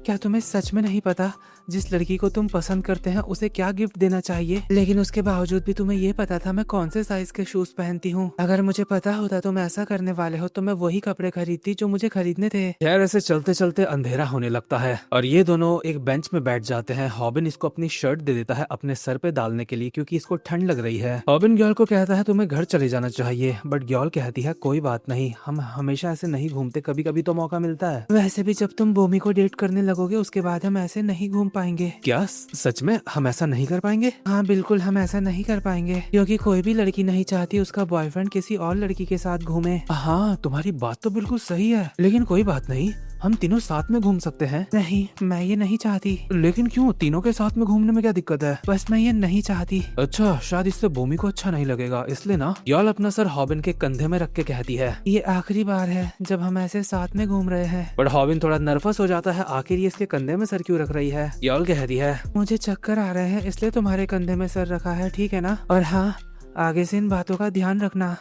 Speaker 1: क्या तुम्हें सच में नहीं पता जिस लड़की को तुम पसंद करते हैं उसे क्या गिफ्ट देना चाहिए? लेकिन उसके बावजूद भी तुम्हें ये पता था मैं कौन से साइज के शूज पहनती हूँ। अगर मुझे पता होता तुम ऐसा करने वाले हो तो मैं वही कपड़े खरीदती जो मुझे खरीदने थे। यार ऐसे चलते चलते अंधेरा होने लगता है और ये दोनों एक बेंच में बैठ जाते हैं। हॉबिन इसको अपनी शर्ट दे देता है अपने सर पे डालने के लिए क्योंकि इसको ठंड लग रही है। हॉबिन ग्याल को कहता है तुम्हें घर चले जाना चाहिए, बट ग्याल कहती है कोई बात नहीं, हम हमेशा ऐसे नहीं घूमते, कभी कभी तो मौका मिलता है। वैसे भी जब तुम बोमी को डेट करने लगोगे उसके बाद हम ऐसे नहीं घूम पाएंगे। क्या सच में हम ऐसा नहीं कर पाएंगे? हाँ बिल्कुल हम ऐसा नहीं कर पाएंगे क्योंकि कोई भी लड़की नहीं चाहती उसका बॉयफ्रेंड किसी और लड़की के साथ घूमे। हाँ तुम्हारी बात तो बिल्कुल सही है, लेकिन कोई बात नहीं हम तीनों साथ में घूम सकते हैं। नहीं मैं ये नहीं चाहती। लेकिन क्यों? तीनों के साथ में घूमने में क्या दिक्कत है? बस मैं ये नहीं चाहती। अच्छा शायद इससे बोमी को अच्छा नहीं लगेगा इसलिए ना। ग्याल अपना सर हॉबिन के कंधे में रख के कहती है ये आखिरी बार है जब हम ऐसे साथ में घूम रहे हैं। बट हॉबिन थोड़ा नर्वस हो जाता है, आखिर ये इसके कंधे में सर क्यों रख रही है? ग्याल कहती है मुझे चक्कर आ रहे हैं इसलिए तुम्हारे कंधे में सर रखा है, ठीक है ना? और हाँ आगे से इन बातों का ध्यान रखना।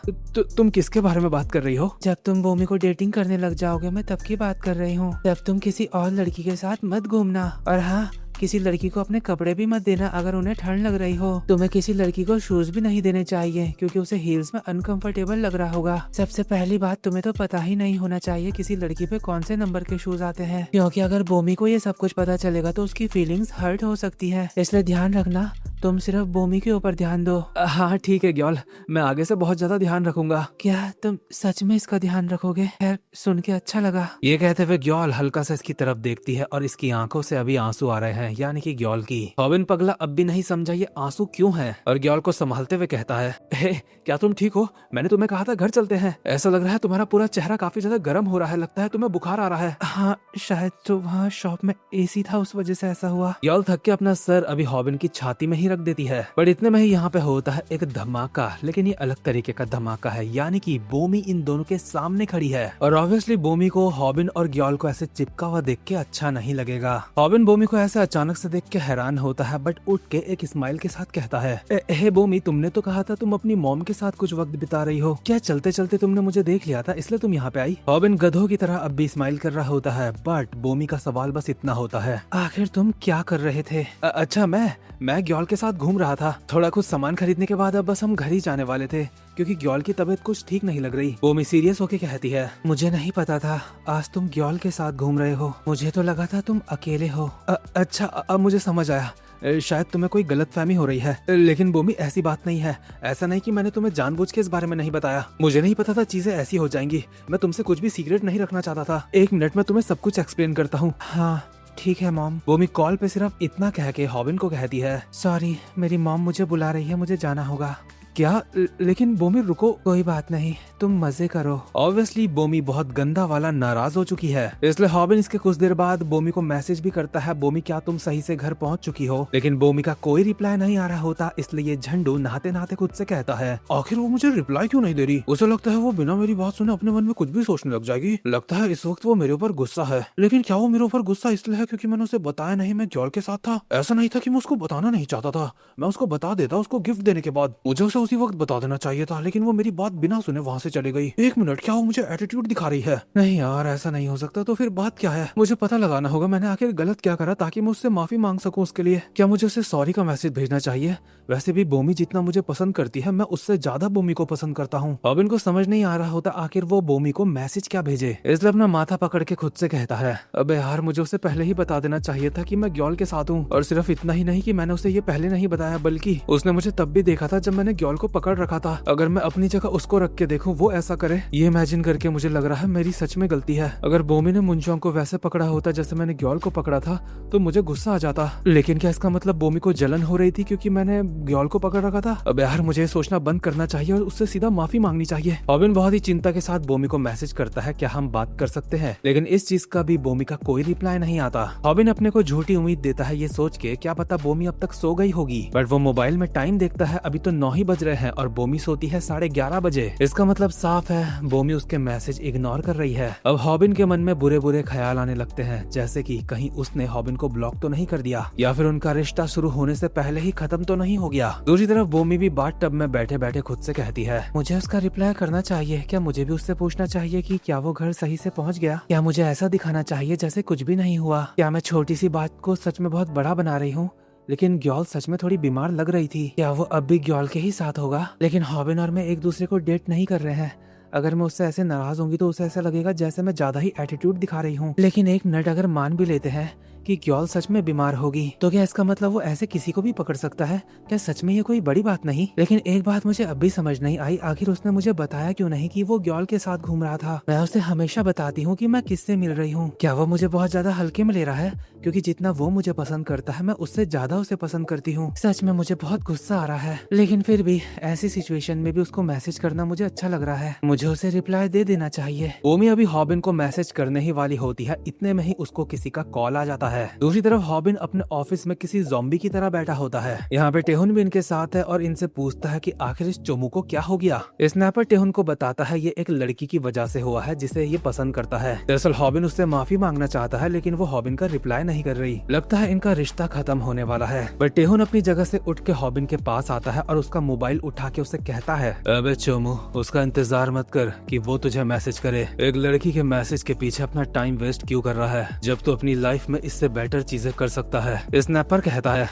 Speaker 1: तुम किसके बारे में बात कर रही हो? जब तुम बोमी को डेटिंग करने लग जाओगे मैं तब की बात कर रही हूँ। जब तुम किसी और लड़की के साथ मत घूमना, और हाँ किसी लड़की को अपने कपड़े भी मत देना अगर उन्हें ठंड लग रही हो। तुम्हें किसी लड़की को शूज भी नहीं देने चाहिए क्योंकि उसे हील्स में अनकंफर्टेबल लग रहा होगा। सबसे पहली बात तुम्हें तो पता ही नहीं होना चाहिए किसी लड़की पे कौन से नंबर के शूज आते हैं, क्योंकि अगर बोमी को ये सब कुछ पता चलेगा तो उसकी फीलिंग्स हर्ट हो सकती है। इसलिए ध्यान रखना, तुम सिर्फ बोमी के ऊपर ध्यान दो। हाँ ठीक है ग्याल, मैं आगे से बहुत ज्यादा ध्यान रखूंगा। क्या तुम सच में इसका ध्यान रखोगे? खैर सुन के अच्छा लगा। ये कहते हुए ग्याल हल्का सा इसकी तरफ देखती है और इसकी आंखों से अभी आंसू आ रहे हैं, यानी कि ग्याल की। हॉबिन पगला अब भी नहीं समझा ये आंसू क्यों हैं और ग्याल को संभालते हुए कहता है हे क्या तुम ठीक हो? मैंने तुम्हें कहा था घर चलते हैं। ऐसा लग रहा है तुम्हारा पूरा चेहरा काफी ज्यादा गर्म हो रहा है, लगता है तुम्हें बुखार आ रहा है। हाँ शायद तो वहाँ शॉप में AC था उस वजह से ऐसा हुआ। ग्याल थक के अपना सर अभी हॉबिन की छाती में ही रख देती है। पर इतने में ही यहाँ पे होता है एक धमाका, लेकिन ये अलग तरीके का धमाका है, यानी कि बोमी इन दोनों के सामने खड़ी है और ऑब्वियसली बोमी को हॉबिन और ग्योल को ऐसे चिपका हुआ देख के अच्छा नहीं लगेगा। हॉबिन बोमी को ऐसे अचानक से देख के हैरान होता है, बट उठ के एक स्माइल के साथ कहता है, हे बोमी, तुमने तो कहा था तुम अपनी मॉम के साथ कुछ वक्त बिता रही हो, क्या चलते चलते तुमने मुझे देख लिया था इसलिए तुम यहाँ पे आई? हॉबिन गधों की तरह अब भी स्माइल कर रहा होता है, बट बोमी का सवाल बस इतना होता है, आखिर तुम क्या कर रहे थे? अच्छा, मैं ग्योल के साथ घूम रहा था, थोड़ा कुछ सामान खरीदने के बाद अब बस हम घर ही जाने वाले थे क्योंकि ग्योल की तबीयत कुछ ठीक नहीं लग रही। बोमी सीरियस होके कहती है, मुझे नहीं पता था आज तुम ग्योल के साथ घूम रहे हो, मुझे तो लगा था तुम अकेले हो। अच्छा, अब मुझे समझ आया, शायद तुम्हें कोई गलतफहमी हो रही है। लेकिन बोमी ऐसी बात नहीं है, ऐसा नहीं कि मैंने तुम्हें जानबूझ के इस बारे में नहीं बताया, मुझे नहीं पता था चीजें ऐसी हो जाएंगी, मैं तुमसे कुछ भी सीक्रेट नहीं रखना चाहता था। 1 मिनट में तुम्हें सब कुछ एक्सप्लेन करता हूँ। हाँ ठीक है मॉम। बोमी कॉल पे सिर्फ इतना कह के हॉबिन को कहती है, सॉरी मेरी मॉम मुझे बुला रही है, मुझे जाना होगा। क्या? लेकिन बोमी रुको, कोई बात नहीं, तुम मजे करो। ऑब्वियसली बोमी बहुत गंदा वाला नाराज हो चुकी है, इसलिए हॉबिन इसके कुछ देर बाद बोमी को मैसेज भी करता है, बोमी क्या तुम सही से घर पहुंच चुकी हो? लेकिन बोमी का कोई रिप्लाई नहीं आ रहा होता, इसलिए ये झंडू नहाते नहाते खुद से कहता है, आखिर वो मुझे रिप्लाई क्यों नहीं दे रही? उसे लगता है वो बिना मेरी बात सुने अपने मन में कुछ भी सोचने लग जाएगी। लगता है इस वक्त वो मेरे ऊपर गुस्सा है, लेकिन क्या वो मेरे ऊपर गुस्सा इसलिए है क्योंकि मैंने उसे बताया नहीं मैं ग्योल के साथ था? ऐसा नहीं था कि मैं उसको बताना नहीं चाहता था, मैं उसको बता देता उसको गिफ्ट देने के बाद, मुझे उसे उसी वक्त बता देना चाहिए था, लेकिन वो मेरी बात बिना सुने वहाँ से चली गई। 1 मिनट, क्या वो मुझे एटीट्यूड दिखा रही है? नहीं यार, ऐसा नहीं हो सकता, तो फिर बात क्या है? मुझे पता लगाना होगा मैंने आखिर गलत क्या करा ताकि मैं उससे माफी मांग सकूं उसके लिए। क्या मुझे उसे सॉरी का मैसेज भेजना चाहिए? वैसे भी बोमी जितना मुझे पसंद करती है मैं उससे ज्यादा बोमी को पसंद करता हूँ। हॉबिन को समझ नहीं आ रहा होता आखिर वो बोमी को मैसेज क्या भेजे, इसलिए अपना माथा पकड़ के खुद से कहता है, अबे यार मुझे उसे पहले ही बता देना चाहिए था कि मैं ग्योल के साथ हूँ। और सिर्फ इतना ही नहीं कि मैंने उसे ये पहले नहीं बताया, बल्कि उसने मुझे तब भी देखा था जब मैंने ग्योल को पकड़ रखा था। अगर मैं अपनी जगह उसको रख के देखूं वो ऐसा करे, ये इमेजिन करके मुझे लग रहा है मेरी सच में गलती है। अगर बोमी ने मुंचोंग को वैसे पकड़ा होता जैसे मैंने ग्योल को पकड़ा था तो मुझे गुस्सा आ जाता, लेकिन क्या इसका मतलब बोमी को जलन हो रही थी क्योंकि मैंने ग्योल को पकड़ रखा था? अब यार मुझे सोचना बंद करना चाहिए और उससे सीधा माफी मांगनी चाहिए। हॉबिन बहुत ही चिंता के साथ बोमी को मैसेज करता है, क्या हम बात कर सकते हैं? लेकिन इस चीज का भी बोमी का कोई रिप्लाई नहीं आता। हॉबिन अपने को झूठी उम्मीद देता है ये सोच के क्या पता बोमी अब तक सो गई होगी, बट वो मोबाइल में टाइम देखता है, अभी तो 9 ही बज रहे हैं और बोमी सोती है 11:30 बजे। इसका मतलब साफ है बोमी उसके मैसेज इग्नोर कर रही है। अब हॉबिन के मन में बुरे बुरे ख्याल आने लगते हैं, जैसे कि कहीं उसने हॉबिन को ब्लॉक तो नहीं कर दिया या फिर उनका रिश्ता शुरू होने से पहले ही खत्म तो नहीं हो गया। दूसरी तरफ बोमी भी बाथ टब में बैठे बैठे खुद से कहती है, मुझे उसका रिप्लाई करना चाहिए, क्या मुझे भी उससे पूछना चाहिए कि क्या वो घर सही से पहुंच गया? क्या मुझे ऐसा दिखाना चाहिए जैसे कुछ भी नहीं हुआ? क्या मैं छोटी सी बात को सच में बहुत बड़ा बना रही हूँ? लेकिन ग्योल सच में थोड़ी बीमार लग रही थी, क्या वो अब भी ग्योल के ही साथ होगा? लेकिन हॉबिन और मैं एक दूसरे को डेट नहीं कर रहे हैं, अगर मैं उससे ऐसे नाराज होंगी तो उसे ऐसा लगेगा जैसे मैं ज्यादा ही एटीट्यूड दिखा रही हूँ। लेकिन एक मिनट, अगर मान भी लेते हैं कि ग्योल सच में बीमार होगी तो क्या इसका मतलब वो ऐसे किसी को भी पकड़ सकता है? क्या सच में ये कोई बड़ी बात नहीं? लेकिन एक बात मुझे अब भी समझ नहीं आई, आखिर उसने मुझे बताया क्यों नहीं कि वो ग्योल के साथ घूम रहा था? मैं उसे हमेशा बताती हूँ कि मैं किससे मिल रही हूँ। क्या वो मुझे बहुत ज्यादा हल्के में ले रहा है? क्योंकि जितना वो मुझे पसंद करता है मैं उससे ज्यादा उसे पसंद करती हूँ। सच में मुझे बहुत गुस्सा आ रहा है, लेकिन फिर भी ऐसी सिचुएशन में भी उसको मैसेज करना मुझे अच्छा लग रहा है, मुझे उसे रिप्लाई दे देना चाहिए। बोमी अभी हॉबिन को मैसेज करने ही वाली होती है, इतने में ही उसको किसी का कॉल आ जाता है। दूसरी तरफ हॉबिन अपने ऑफिस में किसी ज़ॉम्बी की तरह बैठा होता है। यहाँ पे टेहुन भी इनके साथ है और इनसे पूछता है कि आखिर इस चोमू को क्या हो गया। स्नैपर टेहुन को बताता है ये एक लड़की की वजह से हुआ है जिसे ये पसंद करता है। दरअसल हॉबिन उससे माफी मांगना चाहता है, लेकिन वो हॉबिन का रिप्लाई नहीं कर रही। लगता है इनका रिश्ता खत्म होने वाला है। बट टेहुन अपनी जगह से उठ के हॉबिन के पास आता है और उसका मोबाइल उठा के उसे कहता है, अबे चोमू, उसका इंतजार मत कर कि वो तुझे मैसेज करे। एक लड़की के मैसेज के पीछे अपना टाइम वेस्ट क्यों कर रहा है जब तू अपनी लाइफ में इससे बेटर चीजें कर सकता है। स्नैपर कहता है,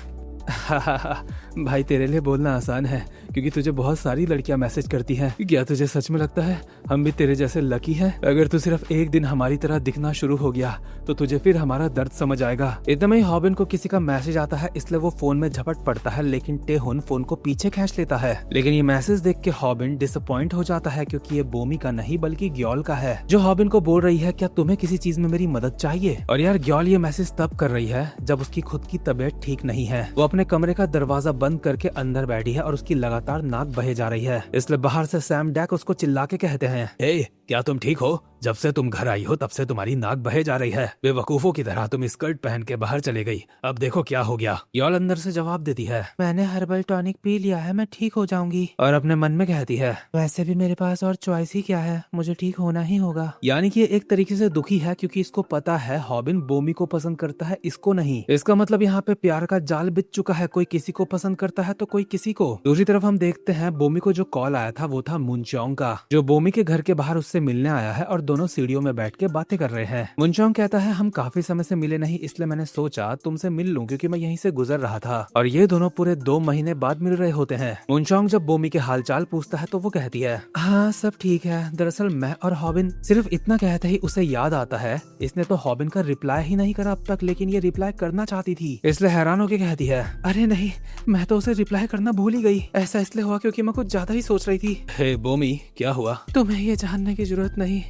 Speaker 1: भाई तेरे लिए बोलना आसान है क्योंकि तुझे बहुत सारी लड़कियां मैसेज करती हैं। क्या तुझे सच में लगता है हम भी तेरे जैसे लकी हैं? अगर तू सिर्फ एक दिन हमारी तरह दिखना शुरू हो गया तो तुझे फिर हमारा दर्द समझ आएगा। इतने ही हॉबिन को किसी का मैसेज आता है, इसलिए वो फोन में झपट पड़ता है, लेकिन टेहुन फोन को पीछे खींच लेता है। लेकिन ये मैसेज देख के हॉबिन डिसअपॉइंट हो जाता है क्योंकि ये बोमी का नहीं बल्कि ग्योल का है, जो हॉबिन को बोल रही है क्या तुम्हें किसी चीज में मेरी मदद चाहिए। और यार ग्योल ये मैसेज तब कर रही है जब उसकी खुद की तबीयत ठीक नहीं है। वो अपने कमरे का दरवाजा बंद करके अंदर बैठी है और उसकी लगातार नाक बहे जा रही है, इसलिए बाहर से सैम डैक उसको चिल्ला के कहते हैं, ए, क्या तुम ठीक हो? जब से तुम घर आई हो तब से तुम्हारी नाक बहे जा रही है। बेवकूफों की तरह तुम स्कर्ट पहन के बाहर चले गई। अब देखो क्या हो गया। यॉल अंदर से जवाब देती है, मैंने हर्बल टॉनिक पी लिया है, मैं ठीक हो जाऊंगी। और अपने मन में कहती है, वैसे भी मेरे पास और चॉइस ही क्या है, मुझे ठीक होना ही होगा। यानी कि एक तरीके से दुखी है क्योंकि इसको पता है हॉबिन बोमी को पसंद करता है, इसको नहीं। इसका मतलब यहाँ पे प्यार का जाल बिछ चुका है, कोई किसी को पसंद करता है तो कोई किसी को। दूसरी तरफ हम देखते हैं बोमी को जो कॉल आया था वो था मुनचोंग का, जो बोमी के घर के बाहर उससे मिलने आया है और दोनों सीढ़ियों में बैठ के बातें कर रहे हैं। मुनचोंग कहता है, हम काफी समय से मिले नहीं, इसलिए मैंने सोचा तुमसे मिल लूं क्योंकि मैं यहीं से गुजर रहा था। और ये दोनों पूरे 2 महीने बाद मिल रहे होते हैं। मुनचोंग जब बोमी के हालचाल पूछता है तो वो कहती है, हाँ सब ठीक है, दरअसल मैं और हॉबिन। सिर्फ इतना कहते ही उसे याद आता है इसने तो हॉबिन का रिप्लाई ही नहीं करा अब तक, लेकिन ये रिप्लाई करना चाहती थी। इसलिए हैरान होकर कहती है, अरे नहीं, मैं तो उसे रिप्लाई करना भूल ही गई। ऐसा इसलिए हुआ क्योंकि मैं कुछ ज्यादा ही सोच रही थी। हे बोमी, क्या हुआ? तुम्हें ये जानने की जरूरत नहीं,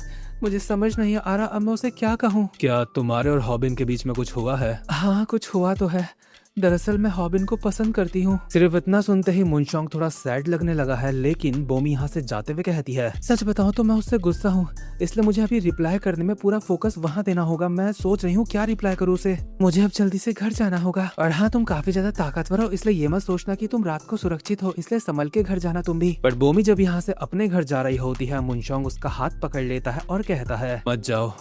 Speaker 1: मुझे समझ नहीं आ रहा अब मैं उसे क्या कहूँ। क्या तुम्हारे और हॉबिन के बीच में कुछ हुआ है? हाँ कुछ हुआ तो है, दरअसल मैं हॉबिन को पसंद करती हूँ। सिर्फ इतना सुनते ही मुनचोंग थोड़ा सैड लगने लगा है, लेकिन बोमी यहाँ से जाते हुए कहती है, सच बताऊँ तो मैं उससे गुस्सा हूँ, इसलिए मुझे अभी रिप्लाई करने में पूरा फोकस वहाँ देना होगा। मैं सोच रही हूँ क्या रिप्लाई करूँ उसे। मुझे अब जल्दी से घर जाना होगा। और हाँ, तुम काफी ज्यादा ताकतवर हो, इसलिए ये मत सोचना कि तुम रात को सुरक्षित हो, इसलिए संभल के घर जाना तुम भी। पर बोमी जब यहाँ से अपने घर जा रही होती है, मुनचोंग उसका हाथ पकड़ लेता है और कहता है, मत जाओ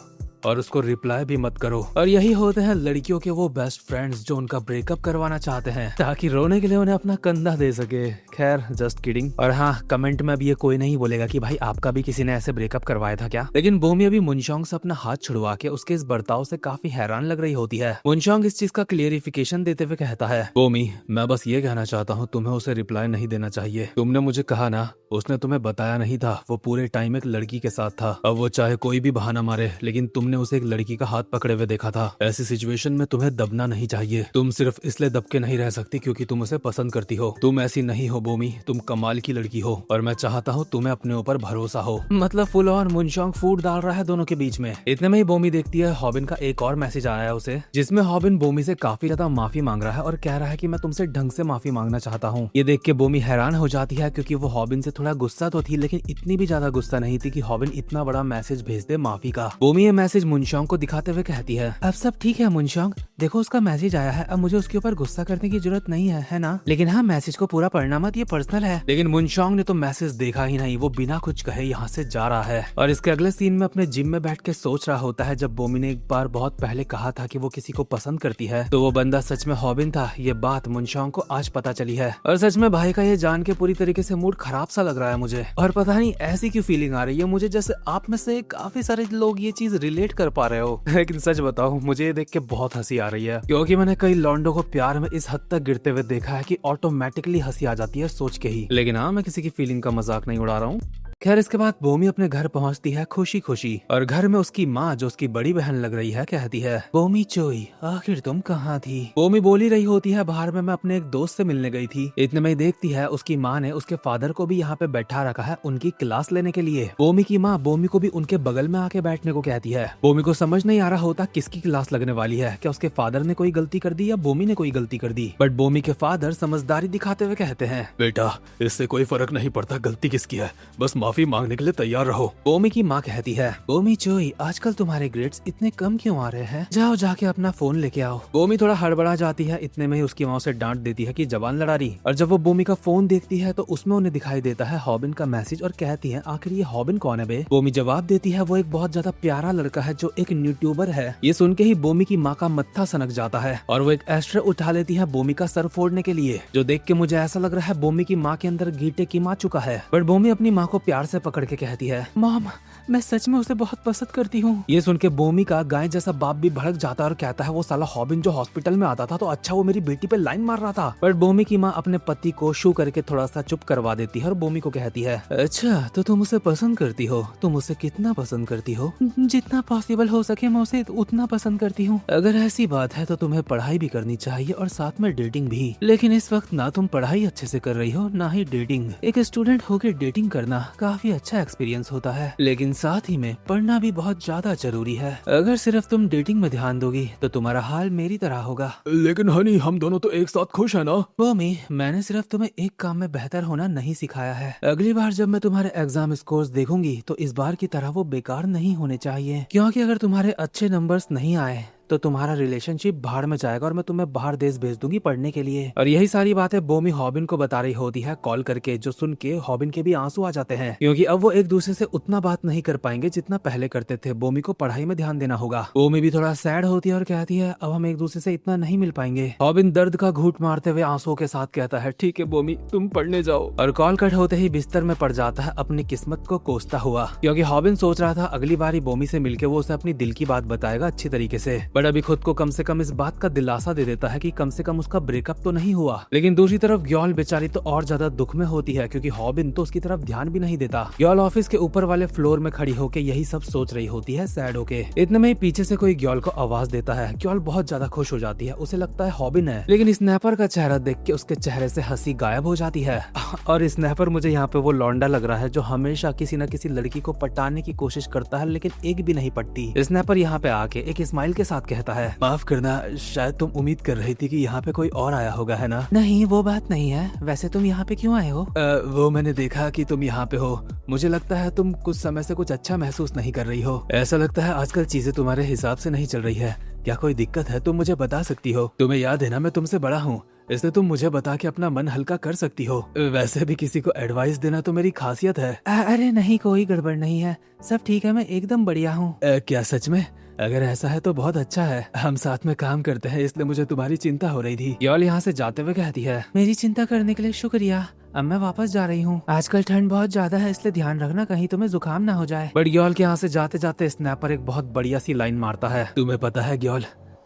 Speaker 1: और उसको रिप्लाई भी मत करो। और यही होते हैं लड़कियों के वो बेस्ट फ्रेंड्स जो उनका ब्रेकअप करवाना चाहते हैं ताकि रोने के लिए उन्हें अपना कंधा दे सके। खैर जस्ट किडिंग। और हाँ, कमेंट में भी ये कोई नहीं बोलेगा कि भाई आपका भी किसी ने ऐसे ब्रेकअप करवाया था क्या। लेकिन बोमी अभी मुनचोंग से अपना हाथ छुड़वा के उसके इस बर्ताव से काफी हैरान लग रही होती है। मुनचोंग इस चीज का क्लियरिफिकेशन देते हुए कहता है, बोमी मैं बस ये कहना चाहता हूँ तुम्हें उसे रिप्लाई नहीं देना चाहिए। तुमने मुझे कहा ना उसने तुम्हें बताया नहीं था, वो पूरे टाइम एक लड़की के साथ था। अब वो चाहे कोई भी बहाना मारे, लेकिन तुमने उसे एक लड़की का हाथ पकड़े हुए देखा था। ऐसी सिचुएशन में तुम्हें दबना नहीं चाहिए। तुम सिर्फ इसलिए दब के नहीं रह सकती क्योंकि तुम उसे पसंद करती हो। तुम ऐसी नहीं हो बोमी, तुम कमाल की लड़की हो और मैं चाहता हूँ तुम्हें अपने ऊपर भरोसा हो। मतलब फुल ऑन मुनचोंग फूट डाल रहा है दोनों के बीच में। इतने में ही बोमी देखती है हॉबिन का एक और मैसेज आया है उसे, जिसमें हॉबिन बोमी से काफी ज्यादा माफी मांग रहा है और कह रहा है कि मैं तुमसे ढंग से माफी मांगना चाहता हूँ। ये देख के बोमी हैरान हो जाती है क्योंकि वो हॉबिन से थोड़ा गुस्सा तो थी, लेकिन इतनी भी ज्यादा गुस्सा नहीं थी कि हॉबिन इतना बड़ा मैसेज भेज दे माफी का। बोमी ये मैसेज मुनचोंग को दिखाते हुए कहती है, अब सब ठीक है मुनचोंग, देखो उसका मैसेज आया है, अब मुझे उसके ऊपर गुस्सा करने की जरूरत नहीं है ना। लेकिन हाँ, मैसेज को पूरा पढ़ना मत, ये पर्सनल है। लेकिन मुनचोंग ने तो मैसेज देखा ही नहीं, वो बिना कुछ कहे यहाँ से जा रहा है। और इसके अगले सीन में अपने जिम में बैठ के सोच रहा होता है जब बोमी ने एक बार बहुत पहले कहा था कि वो किसी को पसंद करती है, तो वो बंदा सच में हॉबिन था। ये बात मुनचोंग को आज पता चली है और सच में भाई का ये जान के पूरी तरीके से मूड खराब सा लग रहा है मुझे। और पता नहीं ऐसी क्यों फीलिंग आ रही है मुझे, जैसे आप में से काफी सारे लोग ये चीज रिलेट कर पा रहे हो। लेकिन सच बताऊं, मुझे ये देख के बहुत हंसी आ रही है क्योंकि मैंने कई लौंडों को प्यार में इस हद तक गिरते हुए देखा है कि ऑटोमेटिकली हंसी आ जाती है सोच के ही। लेकिन हाँ, मैं किसी की फीलिंग का मजाक नहीं उड़ा रहा हूँ। खैर इसके बाद बोमी अपने घर पहुंचती है खुशी खुशी, और घर में उसकी माँ जो उसकी बड़ी बहन लग रही है कहती है, बोमी चोई आखिर तुम कहाँ थी। बोमी बोल ही रही होती है, बाहर में मैं अपने एक दोस्त से मिलने गई थी। इतने में ही देखती है उसकी माँ ने उसके फादर को भी यहाँ पे बैठा रखा है उनकी क्लास लेने के लिए। बोमी की माँ बोमी को भी उनके बगल में आके बैठने को कहती है। बोमी को समझ नहीं आ रहा होता किसकी क्लास लगने वाली है, क्या उसके फादर ने कोई गलती कर दी या बोमी ने कोई गलती कर दी। बट बोमी के फादर समझदारी दिखाते हुए कहते हैं, बेटा इससे कोई फर्क नहीं पड़ता गलती किसकी है, बस माफी मांगने के लिए तैयार रहो। बोमी की माँ कहती है, बोमी चोई आजकल तुम्हारे ग्रेड्स इतने कम क्यों आ रहे हैं, जाओ जाके अपना फोन लेके आओ। बोमी थोड़ा हड़बड़ा जाती है, इतने में ही उसकी माँ उसे डांट देती है कि जबान लड़ा रही। और जब वो बोमी का फोन देखती है तो उसमें उन्हें दिखाई देता है हॉबिन का मैसेज और कहती है, आखिर ये हॉबिन कौन है बे। बोमी जवाब देती है, वो एक बहुत ज्यादा प्यारा लड़का है जो एक यूट्यूबर है। ये सुन के ही बोमी की माँ का मत्था सनक जाता है और वो एक एस्ट्रे उठा लेती है बोमी का सर फोड़ने के लिए, जो देख के मुझे ऐसा लग रहा है बोमी की माँ के अंदर गीटे की माँ चुका है। बट बोमी अपनी माँ को प्यार से पकड़ के कहती है, मॉम मैं सच में उसे बहुत पसंद करती हूँ। ये सुन के बोमी का गाय जैसा बाप भी भड़क जाता है और कहता है, वो साला हॉबिन जो हॉस्पिटल में आता था तो अच्छा वो मेरी बेटी पे लाइन मार रहा था। बट बोमी की माँ अपने पति को शू करके थोड़ा सा चुप करवा देती है और बोमी को कहती है, अच्छा तो तुम उसे पसंद करती हो, तुम उसे कितना पसंद करती हो। जितना पॉसिबल हो सके मैं उसे उतना पसंद करती हूँ। अगर ऐसी बात है तो तुम्हें पढ़ाई भी करनी चाहिए और साथ में डेटिंग भी। लेकिन इस वक्त ना तुम पढ़ाई अच्छे से कर रही हो ना ही डेटिंग। एक स्टूडेंट होकर डेटिंग करना काफी अच्छा एक्सपीरियंस होता है, लेकिन साथ ही में पढ़ना भी बहुत ज्यादा जरूरी है। अगर सिर्फ तुम डेटिंग में ध्यान दोगी तो तुम्हारा हाल मेरी तरह होगा।
Speaker 2: लेकिन हनी, हम दोनों तो एक साथ खुश है ना?
Speaker 1: बॉमी, मैंने सिर्फ तुम्हें एक काम में बेहतर होना नहीं सिखाया है। अगली बार जब मैं तुम्हारे एग्जाम स्कोर्स देखूंगी तो इस बार की तरह वो बेकार नहीं होने चाहिए, क्योंकि अगर तुम्हारे अच्छे नंबर्स नहीं आए तो तुम्हारा रिलेशनशिप भाड़ में जाएगा और मैं तुम्हें बाहर देश भेज दूंगी पढ़ने के लिए। और यही सारी बातें बॉमी हॉबिन को बता रही होती है कॉल करके, जो सुन के हॉबिन के भी आंसू आ जाते हैं, क्योंकि अब वो एक दूसरे से उतना बात नहीं कर पाएंगे जितना पहले करते थे। बॉमी को पढ़ाई में ध्यान देना होगा। बॉमी भी थोड़ा सैड होती है और कहती है अब हम एक दूसरे से इतना नहीं मिल पाएंगे। हॉबिन दर्द का घूंट मारते हुए आंसुओं के साथ कहता है ठीक है बॉमी, तुम पढ़ने जाओ। और कॉल कट होते ही बिस्तर में पड़ जाता है अपनी किस्मत को कोसता हुआ, क्योंकि हॉबिन सोच रहा था अगली बारी बॉमी से मिलके वो उसे अपनी दिल की बात बताएगा अच्छी तरीके से, बट अभी खुद को कम से कम इस बात का दिलासा दे देता है कि कम से कम उसका ब्रेकअप तो नहीं हुआ। लेकिन दूसरी तरफ ग्योल बेचारी तो और ज्यादा दुख में होती है, क्योंकि हॉबिन तो उसकी तरफ ध्यान भी नहीं देता। ग्योल ऑफिस के ऊपर वाले फ्लोर में खड़ी होकर यही सब सोच रही होती है सैड होके। इतने में ही पीछे से कोई ग्योल को आवाज देता है। ग्योल बहुत ज्यादा खुश हो जाती है, उसे लगता है हॉबिन है, लेकिन स्नैपर का चेहरा देख के उसके चेहरे से हंसी गायब हो जाती है। और स्नैपर मुझे यहाँ पे वो लौंडा लग रहा है जो हमेशा किसी न किसी लड़की को पटाने की कोशिश करता है, लेकिन एक भी नहीं पटती। स्नैपर यहाँ पे आके एक स्माइल के साथ कहता है माफ करना, शायद तुम उम्मीद कर रही थी कि यहाँ पे कोई और आया होगा, है ना? नहीं, वो बात नहीं है। वैसे तुम यहाँ पे क्यों आए हो?
Speaker 2: वो मैंने देखा कि तुम यहाँ पे हो। मुझे लगता है तुम कुछ समय से कुछ अच्छा महसूस नहीं कर रही हो। ऐसा लगता है आजकल चीजें तुम्हारे हिसाब से नहीं चल रही है। क्या कोई दिक्कत है? तुम मुझे बता सकती हो। तुम्हें याद है ना मैं तुमसे बड़ा हूँ, इसलिए तुम मुझे बता के अपना मन हल्का कर सकती हो। वैसे भी किसी को एडवाइस देना तो मेरी खासियत है।
Speaker 1: अरे नहीं, कोई गड़बड़ नहीं है, सब ठीक है, मैं एकदम बढ़िया हूँ।
Speaker 2: क्या सच में? अगर ऐसा है तो बहुत अच्छा है। हम साथ में काम करते हैं, इसलिए मुझे तुम्हारी चिंता हो रही थी।
Speaker 1: ग्योल यहाँ से जाते हुए कहती है मेरी चिंता करने के लिए शुक्रिया, अब मैं वापस जा रही हूँ। आजकल ठंड बहुत ज्यादा है, इसलिए ध्यान रखना कहीं तुम्हें जुकाम ना हो जाए। बट ग्योल के यहाँ से जाते जाते स्नैपर एक बहुत बढ़िया सी लाइन मारता है।
Speaker 2: तुम्हें पता है ग्योल,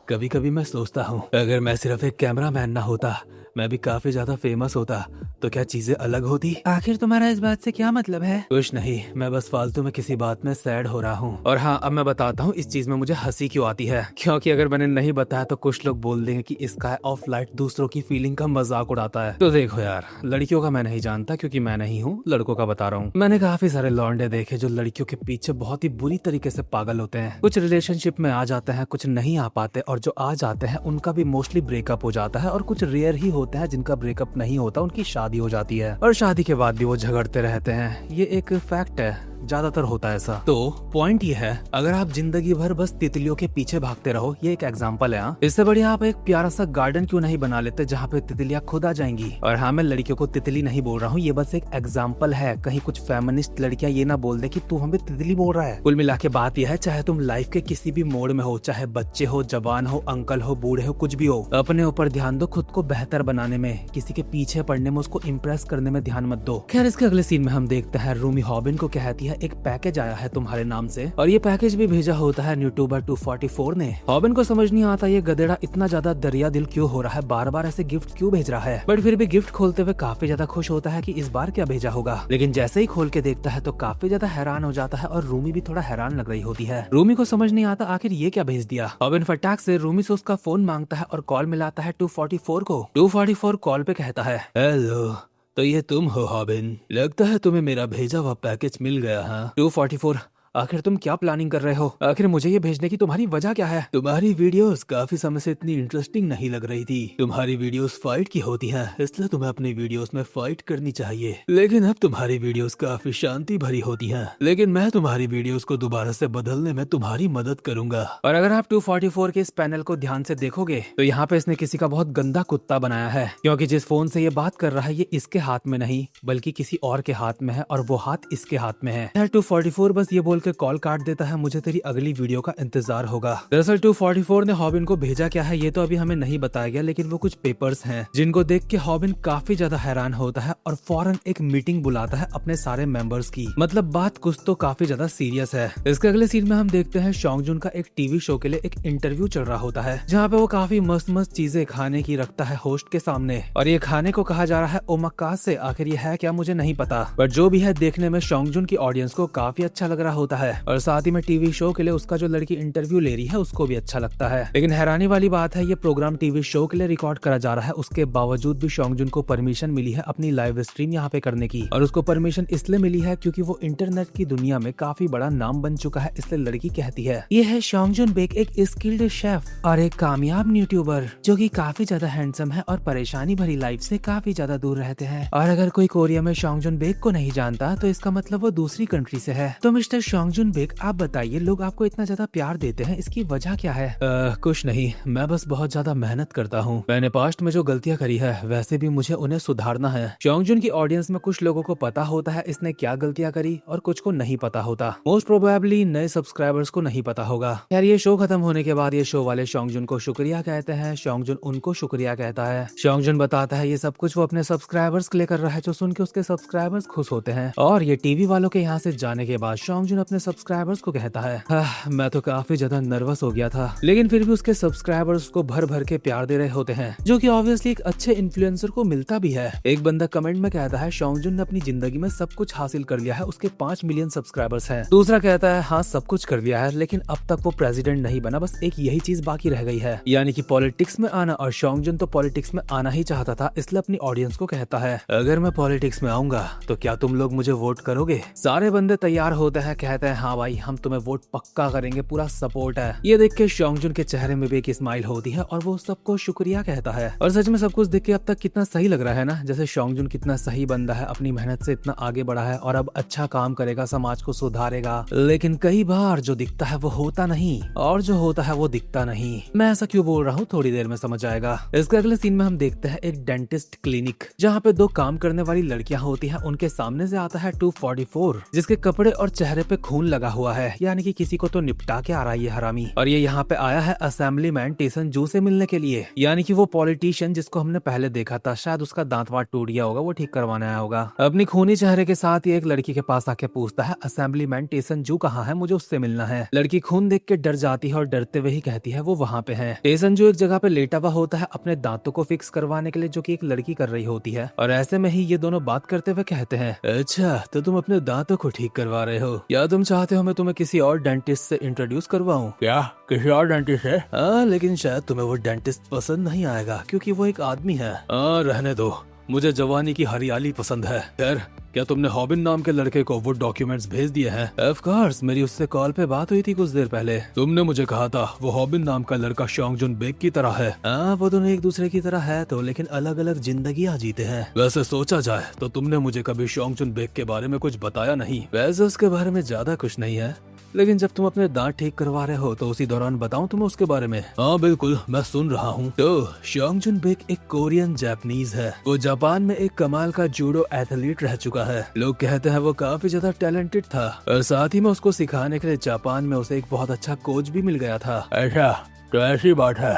Speaker 2: कभी कभी मैं सोचता हूँ अगर मैं सिर्फ एक कैमरामैन ना होता, मैं भी काफी ज्यादा फेमस होता, तो क्या चीजें अलग होती?
Speaker 1: आखिर तुम्हारा इस बात से क्या मतलब है?
Speaker 2: कुछ नहीं, मैं बस फालतू में किसी बात में सैड हो रहा हूँ।
Speaker 1: और हाँ, अब मैं बताता हूँ इस चीज में मुझे हंसी क्यों आती है, क्योंकि अगर मैंने नहीं बताया तो कुछ लोग बोल देंगे कि स्काई ऑफ लाइट दूसरों की फीलिंग का मजाक उड़ाता है। तो देखो यार, लड़कियों का मैं नहीं जानता क्योंकि मैं नहीं हूँ, लड़कों का बता रहा हूँ। मैंने काफी सारे लौंडे देखे जो लड़कियों के पीछे बहुत ही बुरी तरीके से पागल होते हैं। कुछ रिलेशनशिप में आ जाते हैं, कुछ नहीं आ पाते, और जो आ जाते हैं उनका भी मोस्टली ब्रेकअप हो जाता है, और कुछ रेयर ही होते हैं जिनका ब्रेकअप नहीं होता, उनकी शादी हो जाती है, और शादी के बाद भी वो झगड़ते रहते हैं। ये एक फैक्ट है, ज्यादातर होता है ऐसा। तो पॉइंट ये है, अगर आप जिंदगी भर बस तितलियों के पीछे भागते रहो, ये एक एग्जांपल है। इससे बढ़िया आप एक प्यारा सा गार्डन क्यों नहीं बना लेते जहाँ पे तितलियां खुद आ जाएंगी। और हाँ, मैं लड़कियों को तितली नहीं बोल रहा हूँ, ये बस एक एग्जांपल है, कहीं कुछ फेमिनिस्ट लड़कियां ये ना बोल दे कि तू हमें तितली बोल रहा है। कुल मिला के बात यह है, चाहे तुम लाइफ के किसी भी मोड़ में हो, चाहे बच्चे हो, जवान हो, अंकल हो, बूढ़े हो, कुछ भी हो, अपने ऊपर ध्यान दो, खुद को बेहतर बनाने में, किसी के पीछे पड़ने में, उसको इम्प्रेस करने में ध्यान मत दो। खैर, इसके अगले सीन में हम देखते हैं रूमी हॉबिन को कहती है एक पैकेज आया है तुम्हारे नाम से, और ये पैकेज भी भेजा होता है यूट्यूबर 244 ने। हॉबिन को समझ नहीं आता ये गधेड़ा इतना ज्यादा दरिया दिल क्यों हो रहा है, बार बार ऐसे गिफ्ट क्यों भेज रहा है, बट फिर भी गिफ्ट खोलते हुए काफी ज्यादा खुश होता है कि इस बार क्या भेजा होगा। लेकिन जैसे ही खोल के देखता है तो काफी ज्यादा हैरान हो जाता है, और रूमी भी थोड़ा हैरान लग रही होती है। रूमी को समझ नहीं आता आखिर ये क्या भेज दिया। हॉबिन फटाक से रूमी से उसका फोन मांगता है और कॉल मिलाता है 244 को। 244 कॉल पे कहता है
Speaker 2: हेलो, तो ये तुम हो हॉबिन? लगता है तुम्हें मेरा भेजा हुआ पैकेज मिल गया। हाँ
Speaker 1: 244, आखिर तुम क्या प्लानिंग कर रहे हो? आखिर मुझे ये भेजने की तुम्हारी वजह क्या है?
Speaker 2: तुम्हारी वीडियोस काफी समय से इतनी इंटरेस्टिंग नहीं लग रही थी। तुम्हारी वीडियोस फाइट की होती हैं, इसलिए तुम्हें अपनी वीडियोस में फाइट करनी चाहिए। लेकिन अब तुम्हारी वीडियोस काफी शांति भरी होती हैं। लेकिन मैं तुम्हारी वीडियोस को दोबारा से बदलने में तुम्हारी मदद करूंगा।
Speaker 1: और अगर आप 244 के इस पैनल को ध्यान से देखोगे तो यहाँ पे इसने किसी का बहुत गंदा कुत्ता बनाया है, क्योंकि जिस फोन से ये बात कर रहा है ये इसके हाथ में नहीं बल्कि किसी और के हाथ में है, और वो हाथ इसके हाथ में है। 244 बस ये बोल के कॉल काट देता है, मुझे तेरी अगली वीडियो का इंतजार होगा। दरअसल 244 ने हॉबिन को भेजा क्या है ये तो अभी हमें नहीं बताया गया, लेकिन वो कुछ पेपर्स हैं जिनको देख के हॉबिन काफी ज्यादा हैरान होता है और फौरन एक मीटिंग बुलाता है अपने सारे मेंबर्स की। मतलब बात कुछ तो काफी ज्यादा सीरियस है। इसके अगले सीन में हम देखते हैं शोंगजुन का एक टीवी शो के लिए एक इंटरव्यू चल रहा होता है, जहाँ पे वो काफी मस्त मस्त चीजें खाने की रखता है होस्ट के सामने, और ये खाने को कहा जा रहा है ओमाकासे। आखिर ये है क्या मुझे नहीं पता, बट जो भी है देखने में शोंगजुन की ऑडियंस को काफी अच्छा लग रहा होता
Speaker 2: होता है और साथ ही में टीवी शो के लिए उसका जो लड़की इंटरव्यू ले रही है उसको भी अच्छा लगता है। लेकिन हैरानी वाली बात है ये प्रोग्राम टीवी शो के लिए रिकॉर्ड करा जा रहा है, उसके बावजूद भी शॉन्गजुन को परमिशन मिली है अपनी लाइव स्ट्रीम यहाँ पे करने की। और उसको परमिशन इसलिए मिली है क्योंकि वो इंटरनेट की दुनिया में काफी बड़ा नाम बन चुका है, इसलिए लड़की कहती है ये है शॉन्गजुन बेक, एक स्किल्ड शेफ और एक कामयाब यूट्यूबर जो कि काफी ज्यादा हैंडसम है और परेशानी भरी लाइफ से काफी ज्यादा दूर रहते हैं। और अगर कोई कोरिया में शॉन्गजुन बेक को नहीं जानता तो इसका मतलब वो दूसरी कंट्री से है। तो मिस्टर शॉन्गजुन बेक आप बताइए, लोग आपको इतना ज्यादा प्यार देते हैं, इसकी वजह क्या है? कुछ नहीं, मैं बस बहुत ज्यादा मेहनत करता हूँ। मैंने पास्ट में जो गलतियाँ करी है वैसे भी मुझे उन्हें सुधारना है। शॉन्गजुन की ऑडियंस में कुछ लोगों को पता होता है इसने क्या गलतियाँ करी और कुछ को नहीं पता होता। मोस्ट प्रोबेबली नए सब्सक्राइबर्स को नहीं पता होगा। यार ये शो खत्म होने के बाद ये शो वाले शॉन्गजुन को शुक्रिया कहते हैं, शॉन्गजुन उनको शुक्रिया कहता है। शॉन्गजुन बताता है ये सब कुछ वो अपने सब्सक्राइबर्स के लिए कर रहा है, जो सुन के उसके सब्सक्राइबर्स खुश होते हैं। और ये टीवी वालों के यहाँ से जाने के बाद शॉन्गजुन अपने सब्सक्राइबर्स को कहता है मैं तो काफी ज्यादा नर्वस हो गया था, लेकिन फिर भी उसके सब्सक्राइबर्स को भर भर के प्यार दे रहे होते हैं, जो कि ऑब्वियसली एक अच्छे इन्फ्लुएंसर को मिलता भी है। एक बंदा कमेंट में कहता है शॉन्गजुन ने अपनी जिंदगी में सब कुछ हासिल कर लिया है, उसके 5 मिलियन सब्सक्राइबर्स हैं। दूसरा कहता है हाँ सब कुछ कर लिया है, लेकिन अब तक वो प्रेसिडेंट नहीं बना, बस एक यही चीज बाकी रह गई है, यानी कि पॉलिटिक्स में आना। और शॉन्गजुन तो पॉलिटिक्स में आना ही चाहता था, इसलिए अपनी ऑडियंस को कहता है अगर मैं पॉलिटिक्स में आऊंगा तो क्या तुम लोग मुझे वोट करोगे? सारे बंदे तैयार होते हैं, कहते हैं हाँ भाई हम तुम्हें वोट पक्का करेंगे, पूरा सपोर्ट है। ये देख के शॉन्गजुन के चेहरे में भी एक स्माइल होती है और वो सबको शुक्रिया कहता है। और सच में सब कुछ देख के अब तक कितना सही लग रहा है ना, जैसे शॉन्गजुन कितना सही बंदा है, अपनी मेहनत से इतना आगे बढ़ा है और अब अच्छा काम करेगा, समाज को सुधारेगा। लेकिन कई बार जो दिखता है वो होता नहीं और जो होता है वो दिखता नहीं। मैं ऐसा क्यों बोल रहा हूँ थोड़ी देर में समझ आएगा। इसके अगले सीन में हम देखते हैं एक डेंटिस्ट क्लिनिक, जहाँ पे 2 काम करने वाली लड़कियां होती हैं। उनके सामने से आता है 244 जिसके कपड़े और चेहरे पे खून लगा हुआ है, यानी कि किसी को तो निपटा के आ रहा है ये हरामी। और ये यहाँ पे आया है असेंबलीमैन टेसन जू से मिलने के लिए, यानी कि वो पॉलिटिशियन जिसको हमने पहले देखा था, शायद उसका दांत वाट टूट गया होगा, वो ठीक करवाने आया होगा। अपनी खूनी चेहरे के साथ ही एक लड़की के पास आके पूछता है असेंबलीमैन टेसन जू कहाँ है, मुझे उससे मिलना है। लड़की खून देख के डर जाती है और डरते हुए ही कहती है वो वहाँ पे है। टेसन जू एक जगह पे लेटा हुआ होता है अपने दांतों को फिक्स करवाने के लिए, जो कि एक लड़की कर रही होती है। और ऐसे में ही ये दोनों बात करते हुए कहते हैं अच्छा तो तुम अपने दांतों को ठीक करवा रहे हो, या तुम चाहते हो मैं तुम्हें किसी और डेंटिस्ट से इंट्रोड्यूस करवाऊं? क्या किसी और डेंटिस्ट है? हाँ लेकिन शायद तुम्हें वो डेंटिस्ट पसंद नहीं आएगा क्योंकि वो एक आदमी है। रहने दो, मुझे जवानी की हरियाली पसंद है। खैर क्या तुमने हॉबिन नाम के लड़के को वो डॉक्यूमेंट्स भेज दिए हैं? ऑफ कोर्स, मेरी उससे कॉल पे बात हुई थी कुछ देर पहले। तुमने मुझे कहा था वो हॉबिन नाम का लड़का शॉन्गजुन बेक की तरह है। वो दोनों एक दूसरे की तरह है तो, लेकिन अलग अलग जिंदगियां जीते हैं। वैसे सोचा जाए तो तुमने मुझे कभी शॉन्गजुन बेक के बारे में कुछ बताया नहीं। वैसे उसके बारे में ज्यादा कुछ नहीं है, लेकिन जब तुम अपने दांत ठीक करवा रहे हो तो उसी दौरान बताऊं तुम्हें उसके बारे में? हाँ बिल्कुल, मैं सुन रहा हूँ। तो शॉन्गजुन बेक एक कोरियन जापानीज है। वो जापान में एक कमाल का जूडो एथलीट रह चुका है। लोग कहते हैं वो काफी ज्यादा टैलेंटेड था और साथ ही में उसको सिखाने के लिए जापान में उसे एक बहुत अच्छा कोच भी मिल गया था। ऐसा तो ऐसी बात है।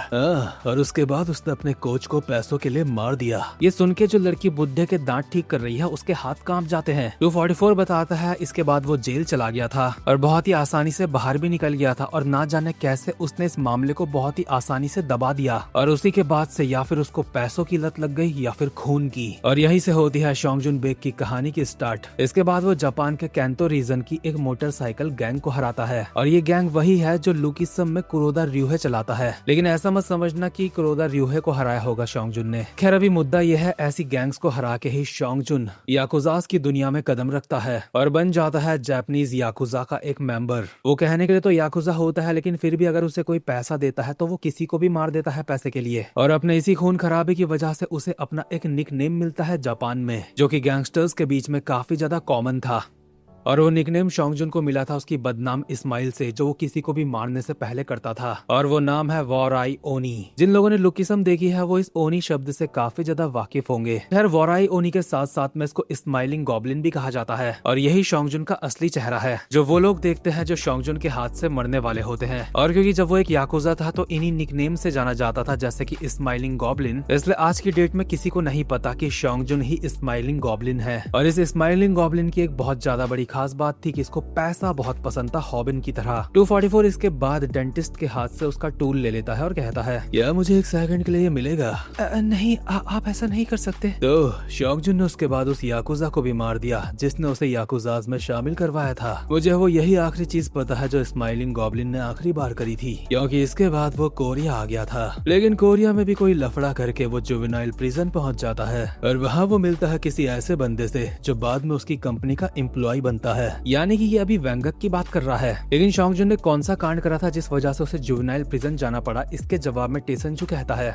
Speaker 2: और उसके बाद उसने अपने कोच को पैसों के लिए मार दिया। ये सुन के जो लड़की बुड्ढे के दांत ठीक कर रही है उसके हाथ कांप जाते हैं। 244 बताता है इसके बाद वो जेल चला गया था और बहुत ही आसानी से बाहर भी निकल गया था और ना जाने कैसे उसने इस मामले को बहुत ही आसानी से दबा दिया। और उसी के बाद से या फिर उसको पैसों की लत लग गई या फिर खून की। और यहीं से होती है शॉन्गजुन बेक की कहानी की स्टार्ट। इसके बाद वो जापान के कैंतो रीजन की एक मोटरसाइकिल गैंग को हराता है और ये गैंग वही है जो लुकिसम में कुरोदा ryuhei चलाता है। लेकिन ऐसा मत समझना कि कुरोदा ryuhei को हराया होगा शॉन्गजुन ने। खैर अभी मुद्दा यह है ऐसी गैंग्स को हरा के ही शॉन्गजुन याकुजास की दुनिया में कदम रखता है और बन जाता है जापानीज याकुजा का एक मेंबर। वो कहने के लिए तो याकुजा होता है, लेकिन फिर भी अगर उसे कोई पैसा देता है तो वो किसी को भी मार देता है पैसे के लिए। और अपने इसी खून खराबे की वजह से उसे अपना एक निकनेम मिलता है जापान में, जो कि गैंगस्टर्स के बीच में काफी ज्यादा कॉमन था। और वो निकनेम शॉन्गजुन को मिला था उसकी बदनाम इस्माइल से, जो वो किसी को भी मारने से पहले करता था। और वो नाम है वोराई ओनी। जिन लोगों ने लुकिसम देखी है वो इस ओनी शब्द से काफी ज्यादा वाकिफ होंगे। खैर वोराई ओनी के साथ साथ में इसको स्माइलिंग गॉब्लिन भी कहा जाता है और यही शॉन्गजुन का असली चेहरा है, जो वो लोग देखते हैं जो शॉन्गजुन के हाथ से मरने वाले होते हैं। और क्योंकि जब वो एक याकुजा था तो इन्हीं निकनेम से जाना जाता था, जैसे कि स्माइलिंग गॉब्लिन। इसलिए आज की डेट में किसी को नहीं पता कि शॉन्गजुन ही स्माइलिंग गॉब्लिन है। और इस स्माइलिंग गॉब्लिन की एक बहुत ज्यादा बड़ी
Speaker 1: खास बात थी कि इसको पैसा बहुत पसंद था हॉबिन की तरह। 244 इसके बाद डेंटिस्ट के हाथ से उसका टूल ले लेता है और कहता है,
Speaker 2: क्या मुझे 1 सेकंड के लिए मिलेगा?
Speaker 1: नहीं आप ऐसा नहीं कर सकते।
Speaker 2: तो शॉन्गजुन ने उसके बाद उस याकुजा को भी मार दिया जिसने उसे याकुजाज में शामिल करवाया था। मुझे वो यही आखिरी चीज पता है जो स्माइलिंग गॉब्लिन ने आखिरी बार करी थी, क्योंकि इसके बाद वो कोरिया आ गया था। लेकिन कोरिया में भी कोई लफड़ा करके वो जुवेनाइल प्रिजन पहुंच जाता है और वहाँ वो मिलता है किसी ऐसे बंदे से जो बाद में उसकी कंपनी का एम्प्लॉय बनता है।
Speaker 1: यानी कि ये अभी वेंगक की बात कर रहा है। लेकिन शॉन्गजुन ने कौन सा कांड करा था जिस वजह से उसे जुवेनाइल प्रिजन जाना पड़ा? इसके जवाब में टेसनजू कहता है,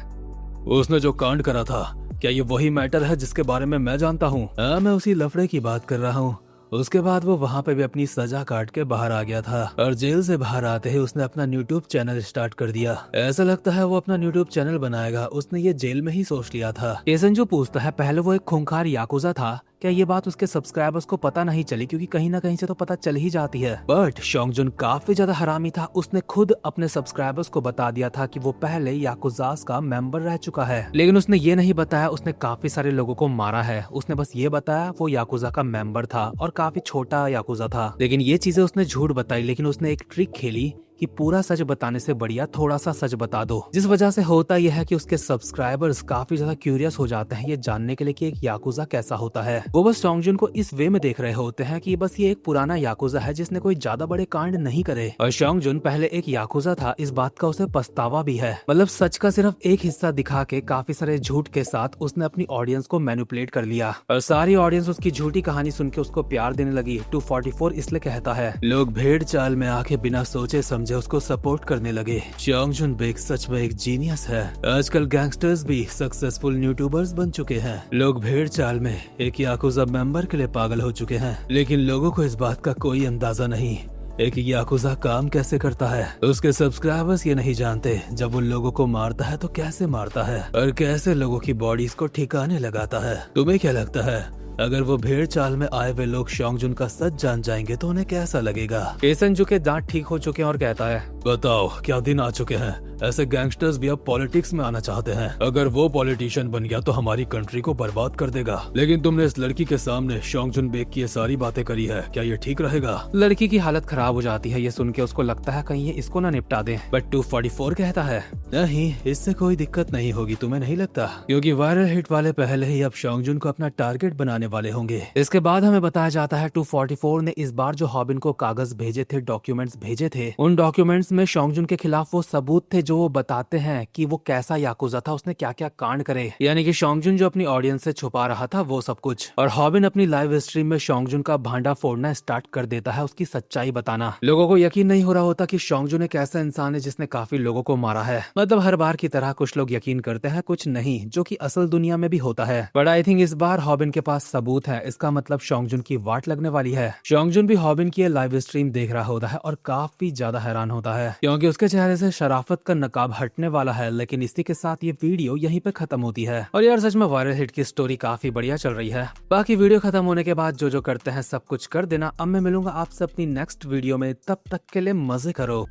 Speaker 2: उसने जो कांड करा था, क्या ये वही मैटर है जिसके बारे में मैं जानता हूँ? हाँ, मैं उसी लफड़े की बात कर रहा हूँ। उसके बाद वो वहाँ पे भी अपनी सजा काट के बाहर आ गया था और जेल से बाहर आते ही उसने अपना यूट्यूब चैनल स्टार्ट कर दिया। ऐसा लगता है वो अपना यूट्यूब चैनल बनाएगा, उसने ये जेल में ही सोच लिया था।
Speaker 1: टेसनजू पूछता है, पहले वो एक खूंखार याकुजा था, क्या ये बात उसके सब्सक्राइबर्स को पता नहीं चली? क्योंकि कहीं ना कहीं से तो पता चल ही जाती है। बट शॉन्गजुन काफी ज्यादा हरामी था, उसने खुद अपने सब्सक्राइबर्स को बता दिया था कि वो पहले याकुजास का मेंबर रह चुका है। लेकिन उसने ये नहीं बताया उसने काफी सारे लोगों को मारा है। उसने बस ये बताया वो याकुजा का मेंबर था और काफी छोटा याकुजा था। लेकिन ये चीजें उसने झूठ बताई। लेकिन उसने एक ट्रिक खेली कि पूरा सच बताने से बढ़िया थोड़ा सा सच बता दो, जिस वजह से होता यह है कि उसके सब्सक्राइबर्स काफी ज्यादा क्यूरियस हो जाते हैं ये जानने के लिए कि एक याकुजा कैसा होता है। वो बस शॉन्गजुन को इस वे में देख रहे होते हैं कि बस ये एक पुराना याकुजा है जिसने कोई ज्यादा बड़े कांड नहीं करे। और शॉन्गजुन पहले एक याकुजा था, इस बात का उसे पछतावा भी है। मतलब सच का सिर्फ एक हिस्सा दिखा के काफी सारे झूठ के साथ उसने अपनी ऑडियंस को मैनिपुलेट कर लिया और सारी ऑडियंस उसकी झूठी कहानी सुन के उसको प्यार देने लगी। 244 इसलिए कहता है,
Speaker 2: लोग भेड़ चाल में आके बिना सोचे समझे उसको सपोर्ट करने लगे। शॉन्गजुन बेक सच में एक जीनियस है। आजकल गैंगस्टर्स भी सक्सेसफुल यूट्यूबर्स बन चुके हैं। लोग भेड़ चाल में एक याकुजा मेंबर के लिए पागल हो चुके हैं, लेकिन लोगों को इस बात का कोई अंदाजा नहीं एक याकुजा काम कैसे करता है। उसके सब्सक्राइबर्स ये नहीं जानते जब वो लोगों को मारता है तो कैसे मारता है और कैसे लोगों की बॉडीज को ठिकाने लगाता है। तुम्हें क्या लगता है अगर वो भेड़ चाल में आए हुए लोग शॉन्गजुन का सच जान जाएंगे तो उन्हें कैसा लगेगा?
Speaker 1: टेसनजू के दांत ठीक हो चुके हैं और कहता है,
Speaker 2: बताओ क्या दिन आ चुके हैं। ऐसे गैंगस्टर्स भी अब पॉलिटिक्स में आना चाहते हैं। अगर वो पॉलिटिशियन बन गया तो हमारी कंट्री को बर्बाद कर देगा। लेकिन तुमने इस लड़की के सामने शॉन्गजुन बेक की ये सारी बातें करी है, क्या ये ठीक रहेगा?
Speaker 1: लड़की की हालत खराब हो जाती है। ये सुन के उसको लगता है कहीं ये इसको ना निपटा दे। बट 244 कहता है,
Speaker 2: नहीं, इससे कोई दिक्कत नहीं होगी, तुम्हें नहीं लगता? क्योंकि वायरल हिट वाले पहले ही अब शॉन्गजुन को अपना टारगेट बनाने वाले होंगे।
Speaker 1: इसके बाद हमें बताया जाता है 244 ने इस बार जो हॉबिन को कागज भेजे थे, डॉक्यूमेंट्स भेजे थे, उन डॉक्यूमेंट्स में शॉन्गजुन के खिलाफ वो सबूत थे जो वो बताते हैं कि वो कैसा याकुजा था, उसने क्या क्या कांड करे। यानी कि शॉन्गजुन जो अपनी ऑडियंस से छुपा रहा था वो सब कुछ। और हॉबिन अपनी लाइव स्ट्रीम में शॉन्गजुन का भांडा फोड़ना स्टार्ट कर देता है, उसकी सच्चाई बताना। लोगों को यकीन नहीं हो रहा होता कि शॉन्गजुन एक ऐसा इंसान है जिसने काफी लोगों को मारा है। मतलब हर बार की तरह कुछ लोग यकीन करते हैं, कुछ नहीं, जो कि असल दुनिया में भी होता है। बट आई थिंक इस बार हॉबिन के पास सबूत है। इसका मतलब शॉन्गजुन की वाट लगने वाली है। शॉन्गजुन भी हॉबिन की लाइव स्ट्रीम देख रहा होता है और काफी ज्यादा हैरान होता है क्योंकि उसके चेहरे से शराफत का नकाब हटने वाला है। लेकिन इसी के साथ ये वीडियो यहीं पे खत्म होती है। और यार सच में वायरल हिट की स्टोरी काफी बढ़िया चल रही है। बाकी वीडियो खत्म होने के बाद जो जो करते हैं सब कुछ कर देना। अब मैं मिलूंगा आपसे अपनी नेक्स्ट वीडियो में, तब तक के लिए मजे करो।